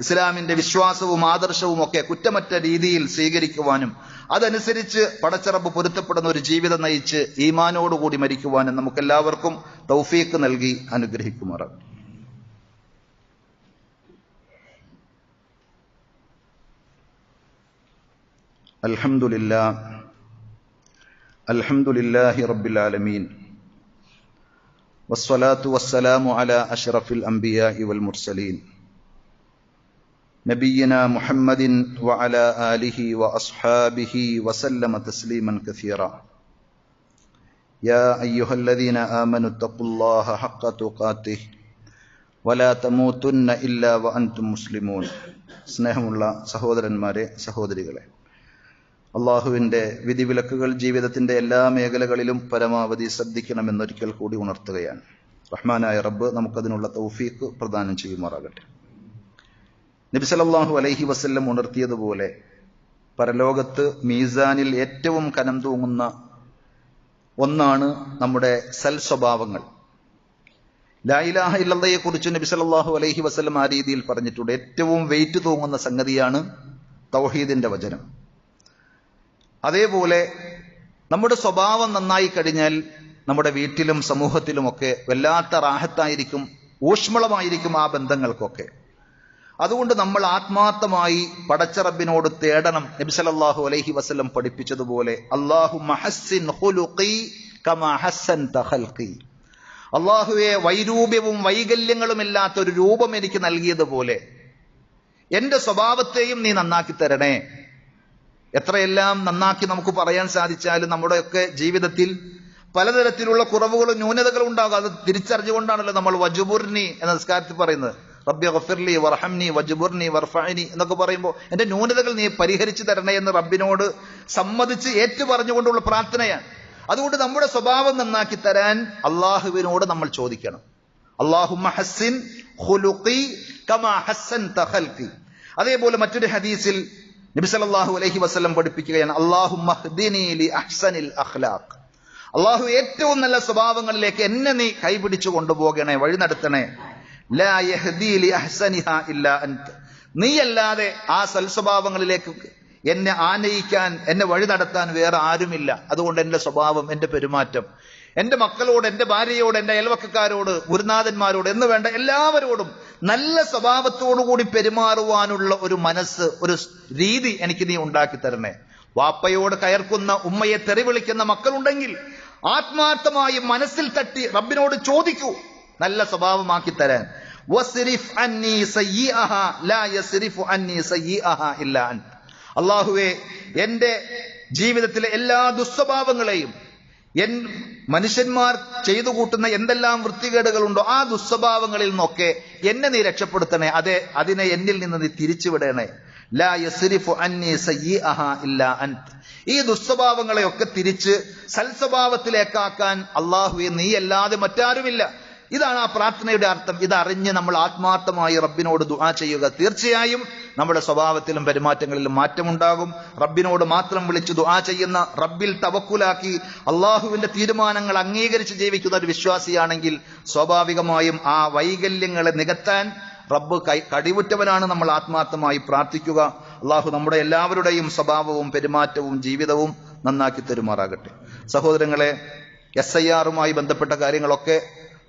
ഇസ്ലാമിന്റെ വിശ്വാസവും ആദർശവും ഒക്കെ കുറ്റമറ്റ രീതിയിൽ സ്വീകരിക്കുവാനും അതനുസരിച്ച് പടച്ചറബ് പൊരുത്തപ്പെടുന്ന ഒരു ജീവിതം നയിച്ച് ഈമാനോടുകൂടി മരിക്കുവാനും നമുക്കെല്ലാവർക്കും തൗഫീഖ് നൽകി അനുഗ്രഹിക്കുമാറാകട്ടെ. അൽഹംദുലില്ലാഹി റബ്ബിൽ ആലമീൻ വസ്സലാത്തു വസ്സലാമു അലാ അഷ്റഫിൽ അംബിയാഇ വൽ മുർസലീൻ നബിയ്യിനാ മുഹമ്മദിൻ വഅലാ ആലിഹി വഅസ്ഹാബിഹി വസല്ലമ തസ്ലീമൻ കസീറാ. യാ അയ്യുഹല്ലദീന ആമനു തഖുല്ലാഹ ഹഖ്ക തുഖാതിഹി വലാ തമൂതുന്ന ഇല്ലാ വഅൻതും മുസ്ലിമൂൻ. സ്നേഹമുള്ള സഹോദരന്മാരെ, സഹോദരികളെ, അള്ളാഹുവിന്റെ വിധിവിലക്കുകൾ ജീവിതത്തിന്റെ എല്ലാ മേഖലകളിലും പരമാവധി ശ്രദ്ധിക്കണമെന്നൊരിക്കൽ കൂടി ഉണർത്തുകയാണ്. റഹ്മാനായ റബ്ബ് നമുക്കതിനുള്ള തൗഫീഖ് പ്രദാനം ചെയ്യുമാറാകട്ടെ. നബി സല്ലല്ലാഹു അലൈഹി വസല്ലം ഉണർത്തിയതുപോലെ പരലോകത്ത് മീസാനിൽ ഏറ്റവും കനം തൂങ്ങുന്ന ഒന്നാണ് നമ്മുടെ സൽ സ്വഭാവങ്ങൾ. ലാ ഇലാഹ ഇല്ലല്ലാഹയെ കുറിച്ച് നബി സല്ലല്ലാഹു അലൈഹി വസല്ലം ആ രീതിയിൽ പറഞ്ഞിട്ടുണ്ട്. ഏറ്റവും വെയിറ്റ് തൂങ്ങുന്ന സംഗതിയാണ് തൗഹീദിന്റെ വചനം. അതേപോലെ നമ്മുടെ സ്വഭാവം നന്നായി കഴിഞ്ഞാൽ നമ്മുടെ വീട്ടിലും സമൂഹത്തിലുമൊക്കെ വല്ലാത്ത റാഹത്തായിരിക്കും, ഊഷ്മളമായിരിക്കും ആ ബന്ധങ്ങൾക്കൊക്കെ. അതുകൊണ്ട് നമ്മൾ ആത്മാർത്ഥമായി പടച്ച റബ്ബിനോട് തേടണം. നബി സല്ലല്ലാഹു അലൈഹി വസല്ലം പഠിപ്പിച്ചതുപോലെ അല്ലാഹുമ്മ ഹസ്സിൻ ഖുലുഖി കമാ ഹസ്സൻത ഖൽഖി. അല്ലാഹുവേ, വൈരൂപ്യവും വൈകല്യങ്ങളും ഇല്ലാത്ത ഒരു രൂപം എനിക്ക് നൽകിയതുപോലെ എന്റെ സ്വഭാവത്തെയും നീ നന്നാക്കി തരണേ. എത്രയെല്ലാം നന്നാക്കി നമുക്ക് പറയാൻ സാധിച്ചാലും നമ്മുടെയൊക്കെ ജീവിതത്തിൽ പലതരത്തിലുള്ള കുറവുകളും ന്യൂനതകളും ഉണ്ടാകും. അത് തിരിച്ചറിഞ്ഞുകൊണ്ടാണല്ലോ നമ്മൾ വജുബുർനി എന്ന നിസ്കാരത്തിൽ പറയുന്നത്. റബ്ബി ഗഫിർലി വർഹംനി വജുബുർനി വർഫഅനി എന്നൊക്കെ പറയുമ്പോൾ എന്റെ ന്യൂനതകൾ നീ പരിഹരിച്ചു തരണേ എന്ന് റബ്ബിനോട് സമ്മതിച്ച് ഏറ്റുപറഞ്ഞുകൊണ്ടുള്ള പ്രാർത്ഥനയാണ്. അതുകൊണ്ട് നമ്മുടെ സ്വഭാവം നന്നാക്കി തരാൻ അള്ളാഹുവിനോട് നമ്മൾ ചോദിക്കണം. അല്ലാഹുമ്മ ഹസ്സിൻ ഖുലുഖി കമാ ഹസ്സൻത ഖൽഖി. അതേപോലെ മറ്റൊരു ഹദീസിൽ നബി സല്ലല്ലാഹു അലൈഹി വസല്ലം പഠിപ്പിക്കുകയാണ് അല്ലാഹുമ്മ ഹ്ദിനി ലി അഹ്സനിൽ അഖ്ലാഖ്. അള്ളാഹു ഏറ്റവും നല്ല സ്വഭാവങ്ങളിലേക്ക് എന്നെ നീ കൈപിടിച്ചു കൊണ്ടുപോകണേ, വഴി നടത്തണേ. ലാ യഹ്ദി ലി അഹ്സനിഹാ ഇല്ലാ അൻത. നീയല്ലാതെ ആ സൽസ്വഭാവങ്ങളിലേക്ക് എന്നെ ആനയിക്കാൻ, എന്നെ വഴി നടത്താൻ വേറെ ആരുമില്ല. അതുകൊണ്ട് എന്റെ സ്വഭാവം, എന്റെ പെരുമാറ്റം, എന്റെ മക്കളോട്, എന്റെ ഭാര്യയോട്, എന്റെ അയൽവക്കക്കാരോട്, ഗുരുനാഥന്മാരോട് എന്ന് വേണ്ട എല്ലാവരോടും നല്ല സ്വഭാവത്തോടുകൂടി പെരുമാറുവാനുള്ള ഒരു മനസ്സ്, ഒരു രീതി എനിക്ക് നീ ഉണ്ടാക്കി തരണേ. വാപ്പയോട് കയർക്കുന്ന, ഉമ്മയെ തെറി വിളിക്കുന്ന മക്കളുണ്ടെങ്കിൽ ആത്മാർത്ഥമായി മനസ്സിൽ തട്ടി റബ്ബിനോട് ചോദിക്കൂ നല്ല സ്വഭാവമാക്കി തരാൻ. വസ്രിഫ് അന്നി സയ്യിഅഹാ ലാ യസ്രിഫു അന്നി സയ്യിഅഹാ ഇല്ലാ അൻത. അല്ലാഹുവേ, എന്റെ ജീവിതത്തിലെ എല്ലാ ദുസ്വഭാവങ്ങളെയും, മനുഷ്യന്മാർ ചെയ്തു കൂട്ടുന്ന എന്തെല്ലാം വൃത്തികേടുകളുണ്ടോ ആ ദുസ്വഭാവങ്ങളിൽ നിന്നൊക്കെ എന്നെ നീ രക്ഷപ്പെടുത്തണേ. അതിനെ എന്നിൽ നിന്ന് നീ തിരിച്ചുവിടണേ. ലാ യസ്രിഫു അന്നി സയ്യിഅഹാ ഇല്ലാ അൻത. ഈ ദുസ്വഭാവങ്ങളെയൊക്കെ തിരിച്ച് സൽസ്വഭാവത്തിലേക്കാക്കാൻ അല്ലാഹുവേ നീ അല്ലാതെ മറ്റാരുമില്ല. ഇതാണ് ആ പ്രാർത്ഥനയുടെ അർത്ഥം. ഇതറിഞ്ഞ് നമ്മൾ ആത്മാർത്ഥമായി റബ്ബിനോട് ദുആ ചെയ്യുക. തീർച്ചയായും നമ്മുടെ സ്വഭാവത്തിലും പെരുമാറ്റങ്ങളിലും മാറ്റമുണ്ടാകും. റബ്ബിനോട് മാത്രം വിളിച്ച് ദുആ ചെയ്യുന്ന, റബ്ബിൽ തവക്കുലാക്കി അള്ളാഹുവിന്റെ തീരുമാനങ്ങൾ അംഗീകരിച്ച് ജീവിക്കുന്ന ഒരു വിശ്വാസിയാണെങ്കിൽ സ്വാഭാവികമായും ആ വൈകല്യങ്ങളെ നികത്താൻ റബ്ബ് കഴിവുറ്റവനാണ്. നമ്മൾ ആത്മാർത്ഥമായി പ്രാർത്ഥിക്കുക. അള്ളാഹു നമ്മുടെ എല്ലാവരുടെയും സ്വഭാവവും പെരുമാറ്റവും ജീവിതവും നന്നാക്കി തരുമാറാകട്ടെ. സഹോദരങ്ങളെ, SIR-മായി ബന്ധപ്പെട്ട കാര്യങ്ങളൊക്കെ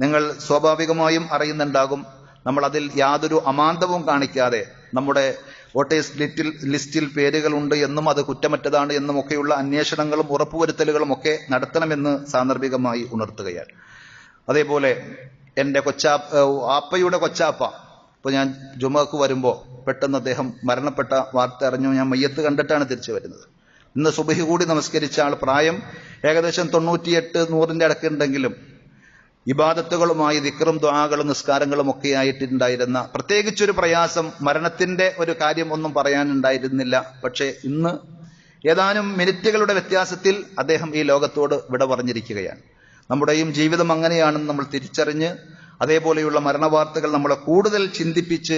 നിങ്ങൾ സ്വാഭാവികമായും അറിയുന്നുണ്ടാകും. നമ്മൾ അതിൽ യാതൊരു അമാന്തവും കാണിക്കാതെ നമ്മുടെ വോട്ടേഴ്സ് ലിസ്റ്റിൽ പേരുകളുണ്ട് എന്നും അത് കുറ്റമറ്റതാണ് എന്നുമൊക്കെയുള്ള അന്വേഷണങ്ങളും ഉറപ്പുവരുത്തലുകളും ഒക്കെ നടത്തണമെന്ന് സാന്ദർഭികമായി ഉണർത്തുകയാണ്. അതേപോലെ എൻ്റെ ആപ്പയുടെ കൊച്ചാപ്പ, ഇപ്പോൾ ഞാൻ ജുമക്ക് വരുമ്പോൾ പെട്ടെന്ന് അദ്ദേഹം മരണപ്പെട്ട വാർത്ത അറിഞ്ഞു. ഞാൻ മയ്യത്ത് കണ്ടിട്ടാണ് തിരിച്ചു വരുന്നത്. ഇന്ന് സുബഹി കൂടി നമസ്കരിച്ച ആൾ, പ്രായം ഏകദേശം 98-100 അടുക്കുണ്ടെങ്കിലും ഇബാദത്തുകളുമായി ദിക്റും ദുആകളും നിസ്കാരങ്ങളും ഒക്കെ ആയിട്ടുണ്ടായിരുന്ന, പ്രത്യേകിച്ചൊരു പ്രയാസം, മരണത്തിന്റെ ഒരു കാര്യം ഒന്നും പറയാനുണ്ടായിരുന്നില്ല. പക്ഷേ ഇന്ന് ഏതാനും മിനിറ്റുകളുടെ വ്യത്യാസത്തിൽ അദ്ദേഹം ഈ ലോകത്തോട് വിട പറഞ്ഞിരിക്കുകയാണ്. നമ്മുടെയും ജീവിതം അങ്ങനെയാണെന്ന് നമ്മൾ തിരിച്ചറിഞ്ഞ് അതേപോലെയുള്ള മരണവാർത്തകൾ നമ്മളെ കൂടുതൽ ചിന്തിപ്പിച്ച്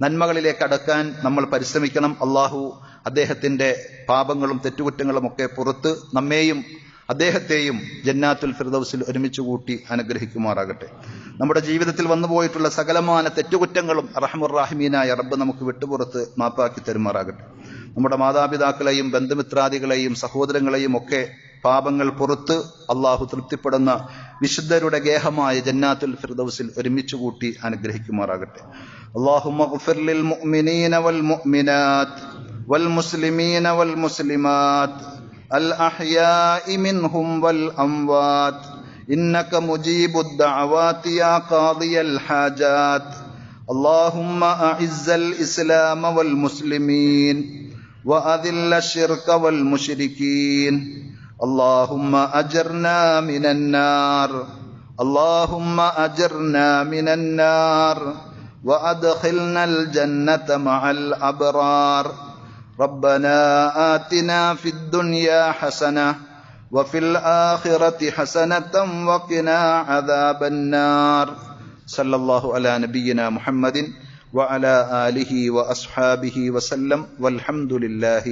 നന്മകളിലേക്ക് അടക്കാൻ നമ്മൾ പരിശ്രമിക്കണം. അള്ളാഹു അദ്ദേഹത്തിന്റെ പാപങ്ങളും തെറ്റുകുറ്റങ്ങളും ഒക്കെ പുറത്ത് നമ്മെയും അദ്ദേഹത്തെയും ജന്നാത്തുൽ ഫിർദൗസിൽ ഒരുമിച്ച് കൂട്ടി അനുഗ്രഹിക്കുമാറാകട്ടെ. നമ്മുടെ ജീവിതത്തിൽ വന്നുപോയിട്ടുള്ള സകലമാന തെറ്റുകുറ്റങ്ങളും അർഹമുർ റഹീമീനായ റബ്ബ് നമുക്ക് വിട്ടുപുറത്ത് മാപ്പാക്കി തരുമാറാകട്ടെ. നമ്മുടെ മാതാപിതാക്കളെയും ബന്ധുമിത്രാദികളെയും സഹോദരങ്ങളെയും ഒക്കെ പാപങ്ങൾ പുറത്ത് അള്ളാഹു തൃപ്തിപ്പെടുന്ന വിശുദ്ധരുടെ ഗേഹമായ ജന്നാത്തുൽ ഫിർദൗസിൽ ഒരുമിച്ച് കൂട്ടി അനുഗ്രഹിക്കുമാറാകട്ടെ. അല്ലാഹുമ്മ ഗ്ഫിർ ലിൽ മുഅ്മിനീന വൽ മുഅ്മിനാത്ത് വൽ മുസ്ലിമീന വൽ മുസ്ലിമാത്ത് الأحياء منهم والأموات إنك مجيب الدعوات يا قاضي الحاجات اللهم أعز الإسلام والمسلمين وأذل الشرك والمشركين اللهم أجرنا من النار اللهم أجرنا من النار وأدخلنا الجنة مع الأبرار ربنا آتنا في الدنيا حسنة وفي الآخرة حسنة وقنا عذاب النار صلى الله على نبينا محمد وعلى آله وأصحابه وسلم والحمد لله